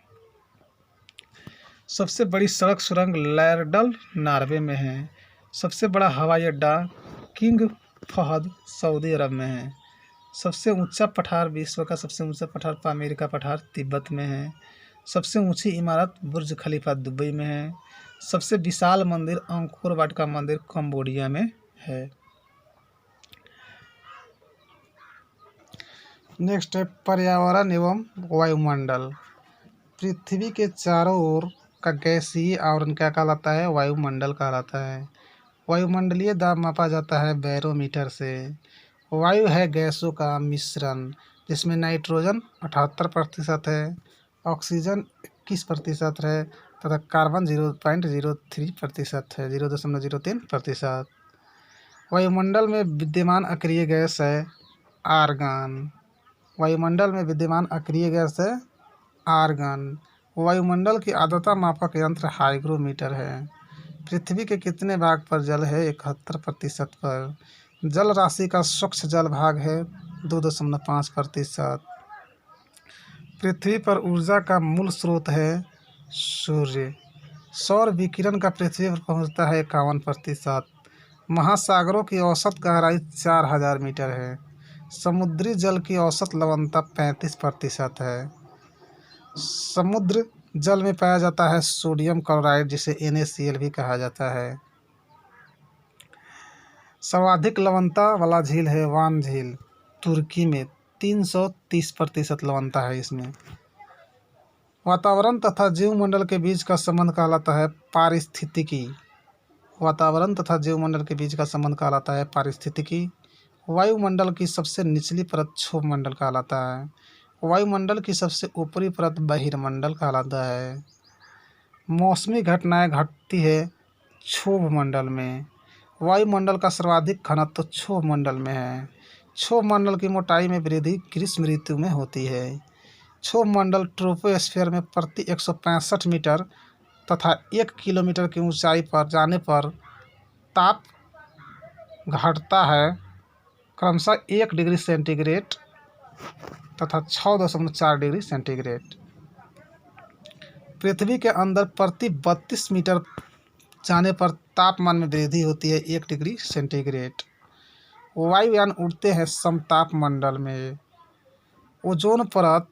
सबसे बड़ी सड़क सुरंग लैरडल नॉर्वे में है। सबसे बड़ा हवाई अड्डा किंग फहद सऊदी अरब में है। सबसे ऊंचा पठार विश्व का सबसे ऊंचा पठार पामीर का पठार तिब्बत में है। सबसे ऊंची इमारत बुर्ज खलीफा दुबई में है। सबसे विशाल मंदिर अंकोर वाट का मंदिर कंबोडिया में है। नेक्स्ट है पर्यावरण एवं वायुमंडल। पृथ्वी के चारों ओर का गैसीय आवरण क्या कहलाता है? वायुमंडल कहलाता है। वायुमंडलीय दाब मापा जाता है बैरोमीटर से। वायु है गैसों का मिश्रण, जिसमें नाइट्रोजन 78% है, ऑक्सीजन 21% है तथा कार्बन 0.03% है, 0.03%। वायुमंडल में विद्यमान अक्रिय गैस है आर्गन। वायुमंडल में विद्यमान अक्रिय गैस है आर्गन। वायुमंडल की आर्द्रता मापक यंत्र हाइग्रोमीटर है। पृथ्वी के कितने भाग पर जल है? 71% पर। जल राशि का स्वच्छ जल भाग है 2.5%। पृथ्वी पर ऊर्जा का मूल स्रोत है सूर्य। सौर विकिरण का पृथ्वी पर पहुंचता है 51%। महासागरों की औसत गहराई 4000 मीटर है। समुद्री जल की औसत लवणता 35% है। समुद्र जल में पाया जाता है सोडियम क्लोराइड, जिसे NaCl भी कहा जाता है। सर्वाधिक लवणता वाला झील है वान झील, तुर्की में 330% लवणता है इसमें। वातावरण तथा जीवमंडल के बीच का संबंध कहलाता है पारिस्थितिकी। वातावरण तथा जीवमंडल के बीच का संबंध कहलाता है पारिस्थितिकी। वायुमंडल की सबसे निचली परत क्षोभमंडल कहलाता है। वायुमंडल की सबसे ऊपरी परत बहिर्मंडल कहलाता है। मौसमी घटनाएं घटती है क्षोभमंडल में। वायुमंडल का सर्वाधिक घनत्व क्षोभमंडल में है। क्षोभमंडल की मोटाई में वृद्धि ग्रीष्म ऋतु में होती है। क्षोभमंडल ट्रोपोस्फीयर में प्रति 165 मीटर तथा 1 किलोमीटर की ऊंचाई पर जाने पर ताप घटता है क्रमशः 1 डिग्री सेंटीग्रेड तथा 6.4 डिग्री सेंटीग्रेड। पृथ्वी के अंदर प्रति 32 मीटर जाने पर तापमान में वृद्धि होती है 1 डिग्री सेंटीग्रेड। वायुयान उड़ते हैं समताप मंडल में। ओजोन परत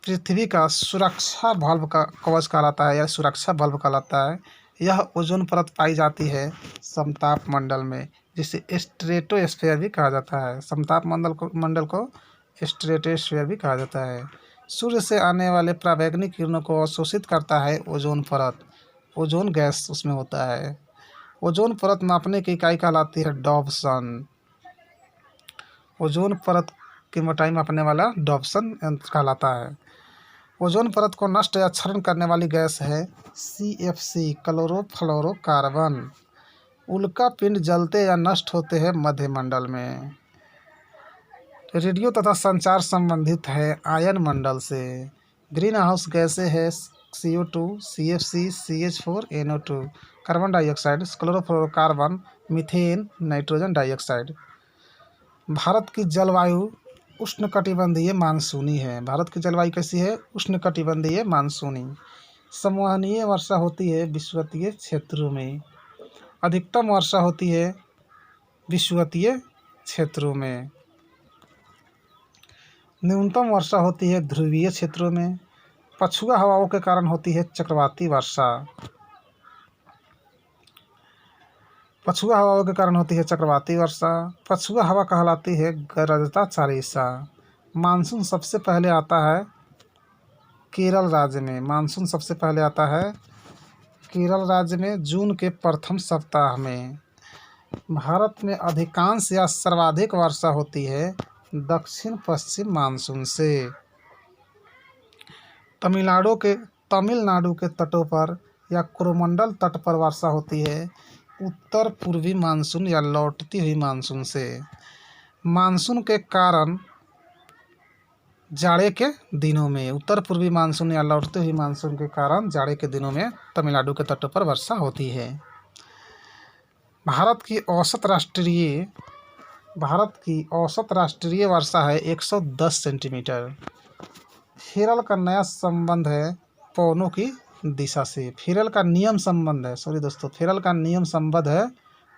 पृथ्वी का सुरक्षा बल्ब का कवच कहलाता है या सुरक्षा बल्ब कहलाता है। यह ओजोन परत पाई जाती है समताप मंडल में, जिसे स्ट्रेटोस्फीयर भी कहा जाता है। समताप मंडल को स्ट्रेटोस्फीयर भी कहा जाता है। सूर्य से आने वाले पराबैंगनी किरणों को अवशोषित करता है ओजोन परत। ओजोन गैस उसमें होता है। ओजोन परत नापने की इकाई कहलाती है डॉप्सन। ओजोन परत की मोटाई मापने वाला डॉप्सन यंत्र कहलाता है। ओजोन परत को नष्ट या क्षरण करने वाली गैस है CFC, क्लोरोफ्लोरोकार्बन। उल्का पिंड जलते या नष्ट होते हैं मध्यमंडल में। रेडियो तथा संचार संबंधित है आयन मंडल से। ग्रीन हाउस गैसें है CO2, CFC, CH4, NO2, carbon dioxide, chlorofluorocarbon, methane, nitrogen dioxide. Bharat की जलवायु उष्णकटिबंधीय मानसूनी है। भारत की जलवायु कैसी है? उष्णकटिबंधीय मानसूनी। संवहनीय वर्षा होती है विषुवतीय क्षेत्रों में। अधिकतम वर्षा होती है विषुवतीय क्षेत्रों में। न्यूनतम वर्षा होती है ध्रुवीय क्षेत्रों में। पछुआ हवाओं के कारण होती है चक्रवाती वर्षा। पछुआ हवाओं के कारण होती है चक्रवाती वर्षा। पछुआ हवा कहलाती है गरजता चालीसा। मानसून सबसे पहले आता है केरल राज्य में। मानसून सबसे पहले आता है केरल राज्य में जून के प्रथम सप्ताह में। भारत में अधिकांश या सर्वाधिक वर्षा होती है दक्षिण पश्चिम मानसून से। तमिलनाडु के तटों पर या कोरोमंडल तट पर वर्षा होती है उत्तर पूर्वी मानसून या लौटती हुई मानसून से। मानसून के कारण जाड़े के दिनों में, उत्तर पूर्वी मानसून या लौटती हुई मानसून के कारण जाड़े के दिनों में तमिलनाडु के तटों पर वर्षा होती है। भारत की औसत राष्ट्रीय वर्षा है 110 सेंटीमीटर। फेरल का नया संबंध है पवनों की दिशा से। फेरल का नियम संबंध है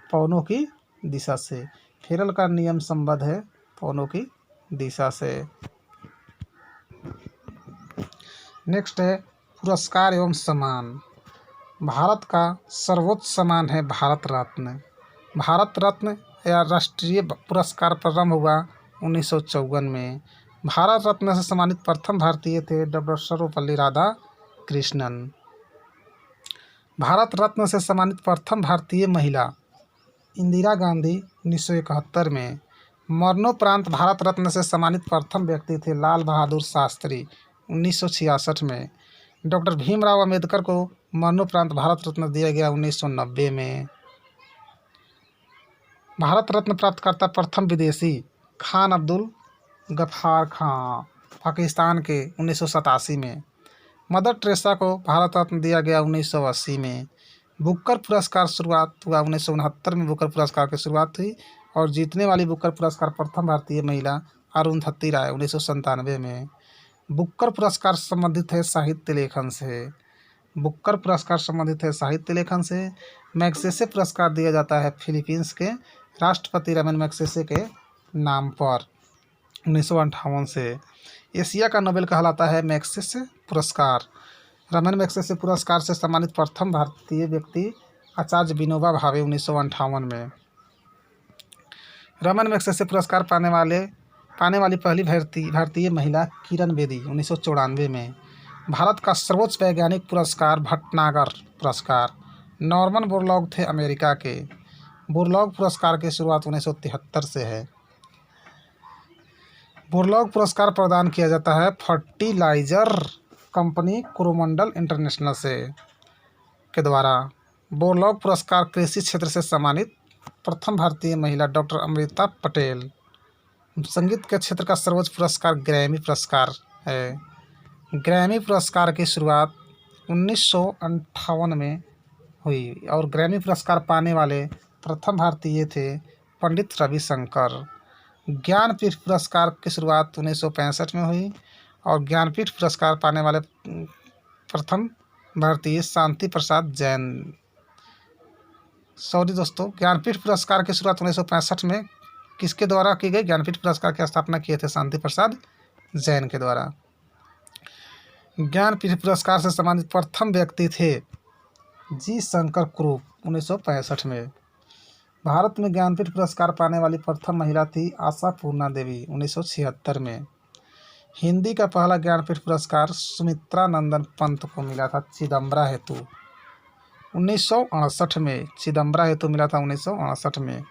पवनों की दिशा से। फेरल का नियम संबंध है पवनों की दिशा से। नेक्स्ट है पुरस्कार एवं सम्मान। भारत का सर्वोच्च सम्मान है भारत रत्न। भारत रत्न या राष्ट्रीय पुरस्कार प्रारंभ हुआ 1954 में। भारत रत्न से सम्मानित प्रथम भारतीय थे डॉक्टर सर्वपल्ली राधाकृष्णन। भारत रत्न से सम्मानित प्रथम भारतीय महिला इंदिरा गांधी 1971 में। मरणोपरांत भारत रत्न से सम्मानित प्रथम व्यक्ति थे लाल बहादुर शास्त्री 1966 में। डॉक्टर भीमराव अंबेडकर को मरणोपरांत भारत रत्न दिया गया 1990 में। भारत रत्न प्राप्तकर्ता प्रथम विदेशी खान अब्दुल गफ्फार खां, पाकिस्तान के 1987 में। मदर टेरेसा को भारत रत्न दिया गया 1980 में। बुकर पुरस्कार शुरुआत हुआ 1969 में। बुकर पुरस्कार की शुरुआत हुई और जीतने वाली बुकर पुरस्कार प्रथम भारतीय महिला अरुंधति राय 1997 में। बुकर पुरस्कार संबंधित है साहित्य लेखन से। बुकर पुरस्कार संबंधित है साहित्य लेखन से। मैग्सेसे पुरस्कार दिया जाता है फिलीपींस के राष्ट्रपति रामन मैग्सेसे के नाम पर 1958 से। एशिया का नोबेल कहलाता है मैग्सेसे पुरस्कार। रामन मैग्सेसे पुरस्कार से सम्मानित प्रथम भारतीय व्यक्ति आचार्य विनोबा भावे 1958 में। रामन मैग्सेसे पुरस्कार पाने वाली पहली भारतीय महिला किरण बेदी 1994 में। भारत का सर्वोच्च वैज्ञानिक पुरस्कार भटनागर पुरस्कार। नॉर्मन बोरलॉग थे अमेरिका के। बोरलॉग पुरस्कार की शुरुआत 1973 से है। बोरलॉग पुरस्कार प्रदान किया जाता है फर्टिलाइजर कंपनी कोरोमंडल इंटरनेशनल के द्वारा। बोरलॉग पुरस्कार कृषि क्षेत्र से सम्मानित प्रथम भारतीय महिला डॉक्टर अमृता पटेल। संगीत के क्षेत्र का सर्वोच्च पुरस्कार ग्रैमी पुरस्कार है। ग्रैमी पुरस्कार की शुरुआत 1958 में हुई और ग्रैमी पुरस्कार पाने वाले प्रथम भारतीय थे पंडित रविशंकर। ज्ञानपीठ पुरस्कार की शुरुआत 1965 में हुई और ज्ञानपीठ पुरस्कार पाने वाले प्रथम भारतीय शांति प्रसाद जैन। सॉरी दोस्तों, ज्ञानपीठ पुरस्कार की शुरुआत 1965 में किसके द्वारा की गई? ज्ञानपीठ पुरस्कार की स्थापना किए थे शांति प्रसाद जैन के द्वारा। ज्ञानपीठ पुरस्कार से सम्मानित प्रथम व्यक्ति थे जी शंकर कुरूप 1965 में। भारत में ज्ञानपीठ पुरस्कार पाने वाली प्रथम महिला थी आशा पूर्णा देवी 1976 में। हिंदी का पहला ज्ञानपीठ पुरस्कार सुमित्रा नंदन पंत को मिला था चिदम्बरा हेतु 1968 में। चिदम्बरा हेतु मिला था 1968 में।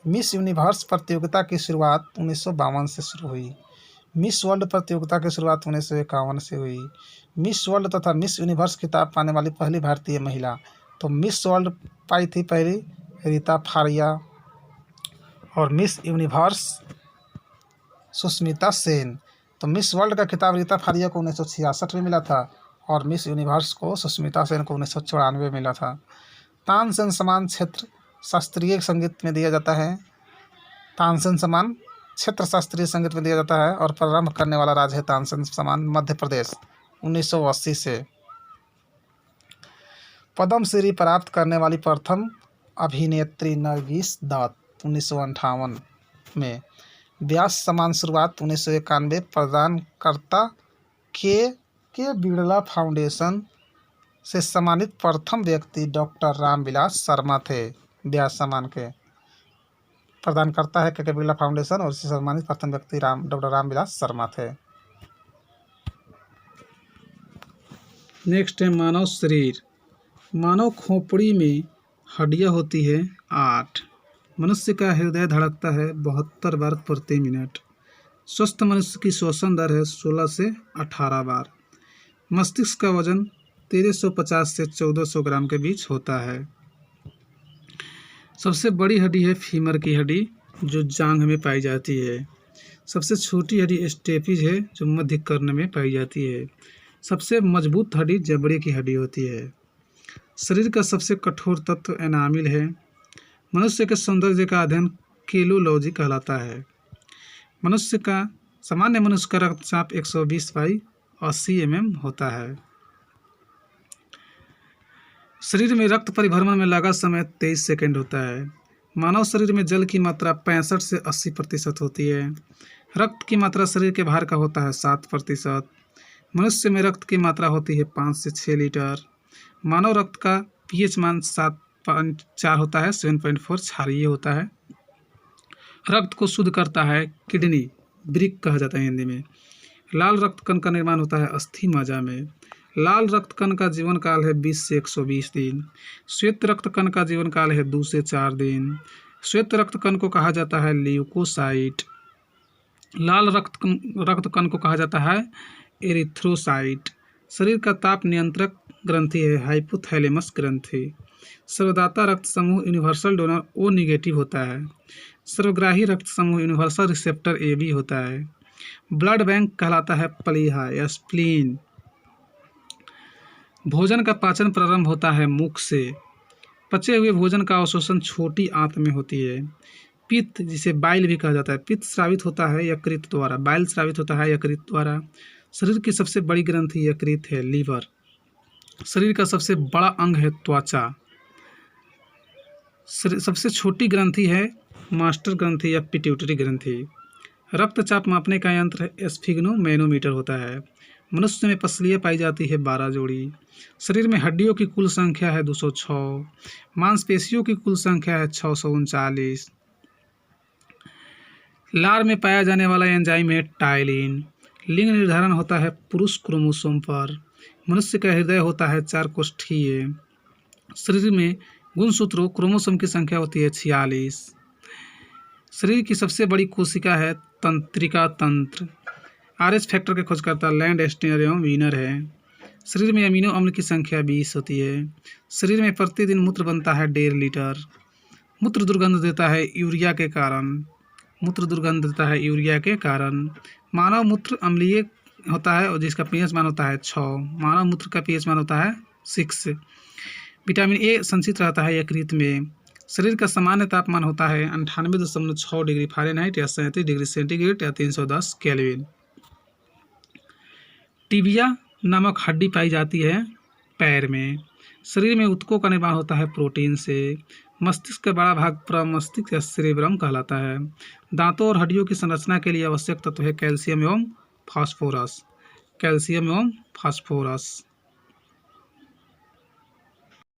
मिस यूनिवर्स प्रतियोगिता की शुरुआत 1952 से शुरू हुई। मिस वर्ल्ड प्रतियोगिता की शुरुआत 1951 से हुई। मिस वर्ल्ड तथा मिस यूनिवर्स खिताब पाने वाली पहली भारतीय महिला, तो मिस वर्ल्ड पाई थी पहली रीता फारिया और मिस यूनिवर्स सुष्मिता सेन। तो मिस वर्ल्ड का खिताब रीता फारिया को 1966 में मिला था और मिस यूनिवर्स को सुष्मिता सेन को 1994 में मिला था। तानसेन सम्मान क्षेत्र शास्त्रीय संगीत में दिया जाता है। तानसेन सम्मान क्षेत्र शास्त्रीय संगीत में दिया जाता है और प्रारंभ करने वाला राज्य है तानसेन सम्मान मध्य प्रदेश 1980 से। पद्म श्री प्राप्त करने वाली प्रथम अभिनेत्री नरगिस दत्त 1958 में। व्यास सम्मान शुरुआत 1991 प्रदानकर्ता के बिड़ला फाउंडेशन से सम्मानित प्रथम व्यक्ति डॉक्टर रामविलास शर्मा थे। व्यास सम्मान के प्रदानकर्ता है के बिड़ला फाउंडेशन और इससे सम्मानित प्रथम व्यक्ति डॉक्टर रामविलास शर्मा थे। नेक्स्ट है मानव शरीर। मानव खोपड़ी में हड्डियां होती है 8। मनुष्य का हृदय धड़कता है 72 बार प्रति मिनट। स्वस्थ मनुष्य की श्वसन दर है 16 से 18 बार। मस्तिष्क का वजन 1350 से 1400 ग्राम के बीच होता है। सबसे बड़ी हड्डी है फीमर की हड्डी जो जांघ में पाई जाती है। सबसे छोटी हड्डी स्टेपिज है जो मध्य कर्ण में पाई जाती है। सबसे मजबूत हड्डी जबड़े की हड्डी होती है। शरीर का सबसे कठोर तत्व एनामिल है। मनुष्य के सौंदर्य का अध्ययन केलोलॉजी कहलाता है। सामान्य मनुष्य का रक्तचाप 120/80 mm होता है। शरीर में रक्त परिभ्रमण में लगा समय 23 सेकंड होता है। मानव शरीर में जल की मात्रा 65 से 80% होती है। रक्त की मात्रा शरीर के भार का होता है 7%। मनुष्य में रक्त की मात्रा होती है 5 से 6 लीटर। मानव रक्त का pH मान 7.4 होता है, 7.4 क्षारीय होता है। रक्त को शुद्ध करता है किडनी, ब्रिक कहा जाता है हिंदी में। लाल रक्त कण का निर्माण होता है अस्थि मज्जा में। लाल रक्त कण का जीवन काल है 20 से 120 दिन। श्वेत रक्त कण का जीवन काल है 2 से 4 दिन। श्वेत रक्त कण को कहा जाता है ल्यूकोसाइट। लाल रक्त कण को कहा जाता है एरिथ्रोसाइट। शरीर का ताप नियंत्रक ग्रंथि है हाइपोथैलेमस ग्रंथि। सर्वदाता रक्त समूह यूनिवर्सल डोनर ओ निगेटिव होता है। सर्वग्राही रक्त समूह यूनिवर्सल रिसेप्टर AB होता है। ब्लड बैंक कहलाता है प्लीहा या स्प्लीन। भोजन का पाचन प्रारंभ होता है मुख से। पचे हुए भोजन का अवशोषण छोटी आंत में होती है। पित्त, जिसे बाइल भी कहा जाता है, पित्त स्रावित होता है यकृत द्वारा। बाइल स्रावित होता है यकृत द्वारा। शरीर की सबसे बड़ी ग्रंथि यकृत है, लीवर। शरीर का सबसे बड़ा अंग है त्वचा। सबसे छोटी ग्रंथि है मास्टर ग्रंथि या पिट्यूटरी ग्रंथि। रक्तचाप मापने का यंत्र है स्फिग्नोमेनोमीटर होता है। मनुष्य में पसलियाँ पाई जाती है 12 जोड़ी। शरीर में हड्डियों की कुल संख्या है 206। मांसपेशियों की कुल संख्या है 639। लार में पाया जाने वाला एंजाइम है टाइलिन। लिंग निर्धारण होता है पुरुष क्रोमोसोम पर। मनुष्य का हृदय होता है 4 कोष्ठीय। शरीर में गुणसूत्रों क्रोमोसोम की संख्या होती है 46। शरीर की सबसे बड़ी कोशिका है तंत्रिका तंत्र। RH फैक्टर के खोजकर्ता लैंड एस्टेनर एवं वीनर है। शरीर में अमीनो अम्ल की संख्या 20 होती है। शरीर में प्रतिदिन मूत्र बनता है 1.5 लीटर। मूत्र दुर्गंध देता है यूरिया के कारण। मानव मूत्र अम्लीय होता है और जिसका pH मान होता है 6। मानव मूत्र का pH मान होता है 6। विटामिन A संचित रहता है यकृत में। शरीर का सामान्य तापमान होता है 98.6 डिग्री फ़ारेनहाइट या 37 डिग्री सेंटीग्रेड या 310 केल्विन। टिबिया नामक हड्डी पाई जाती है पैर में। शरीर में ऊतकों का निर्माण होता है प्रोटीन से। मस्तिष्क का बड़ा भाग प्रमस्तिष्क या सेरेब्रम कहलाता है। दांतों और हड्डियों की संरचना के लिए आवश्यक तत्व है कैल्शियम एवं फास्फोरस। कैल्शियम एवं फास्फोरस।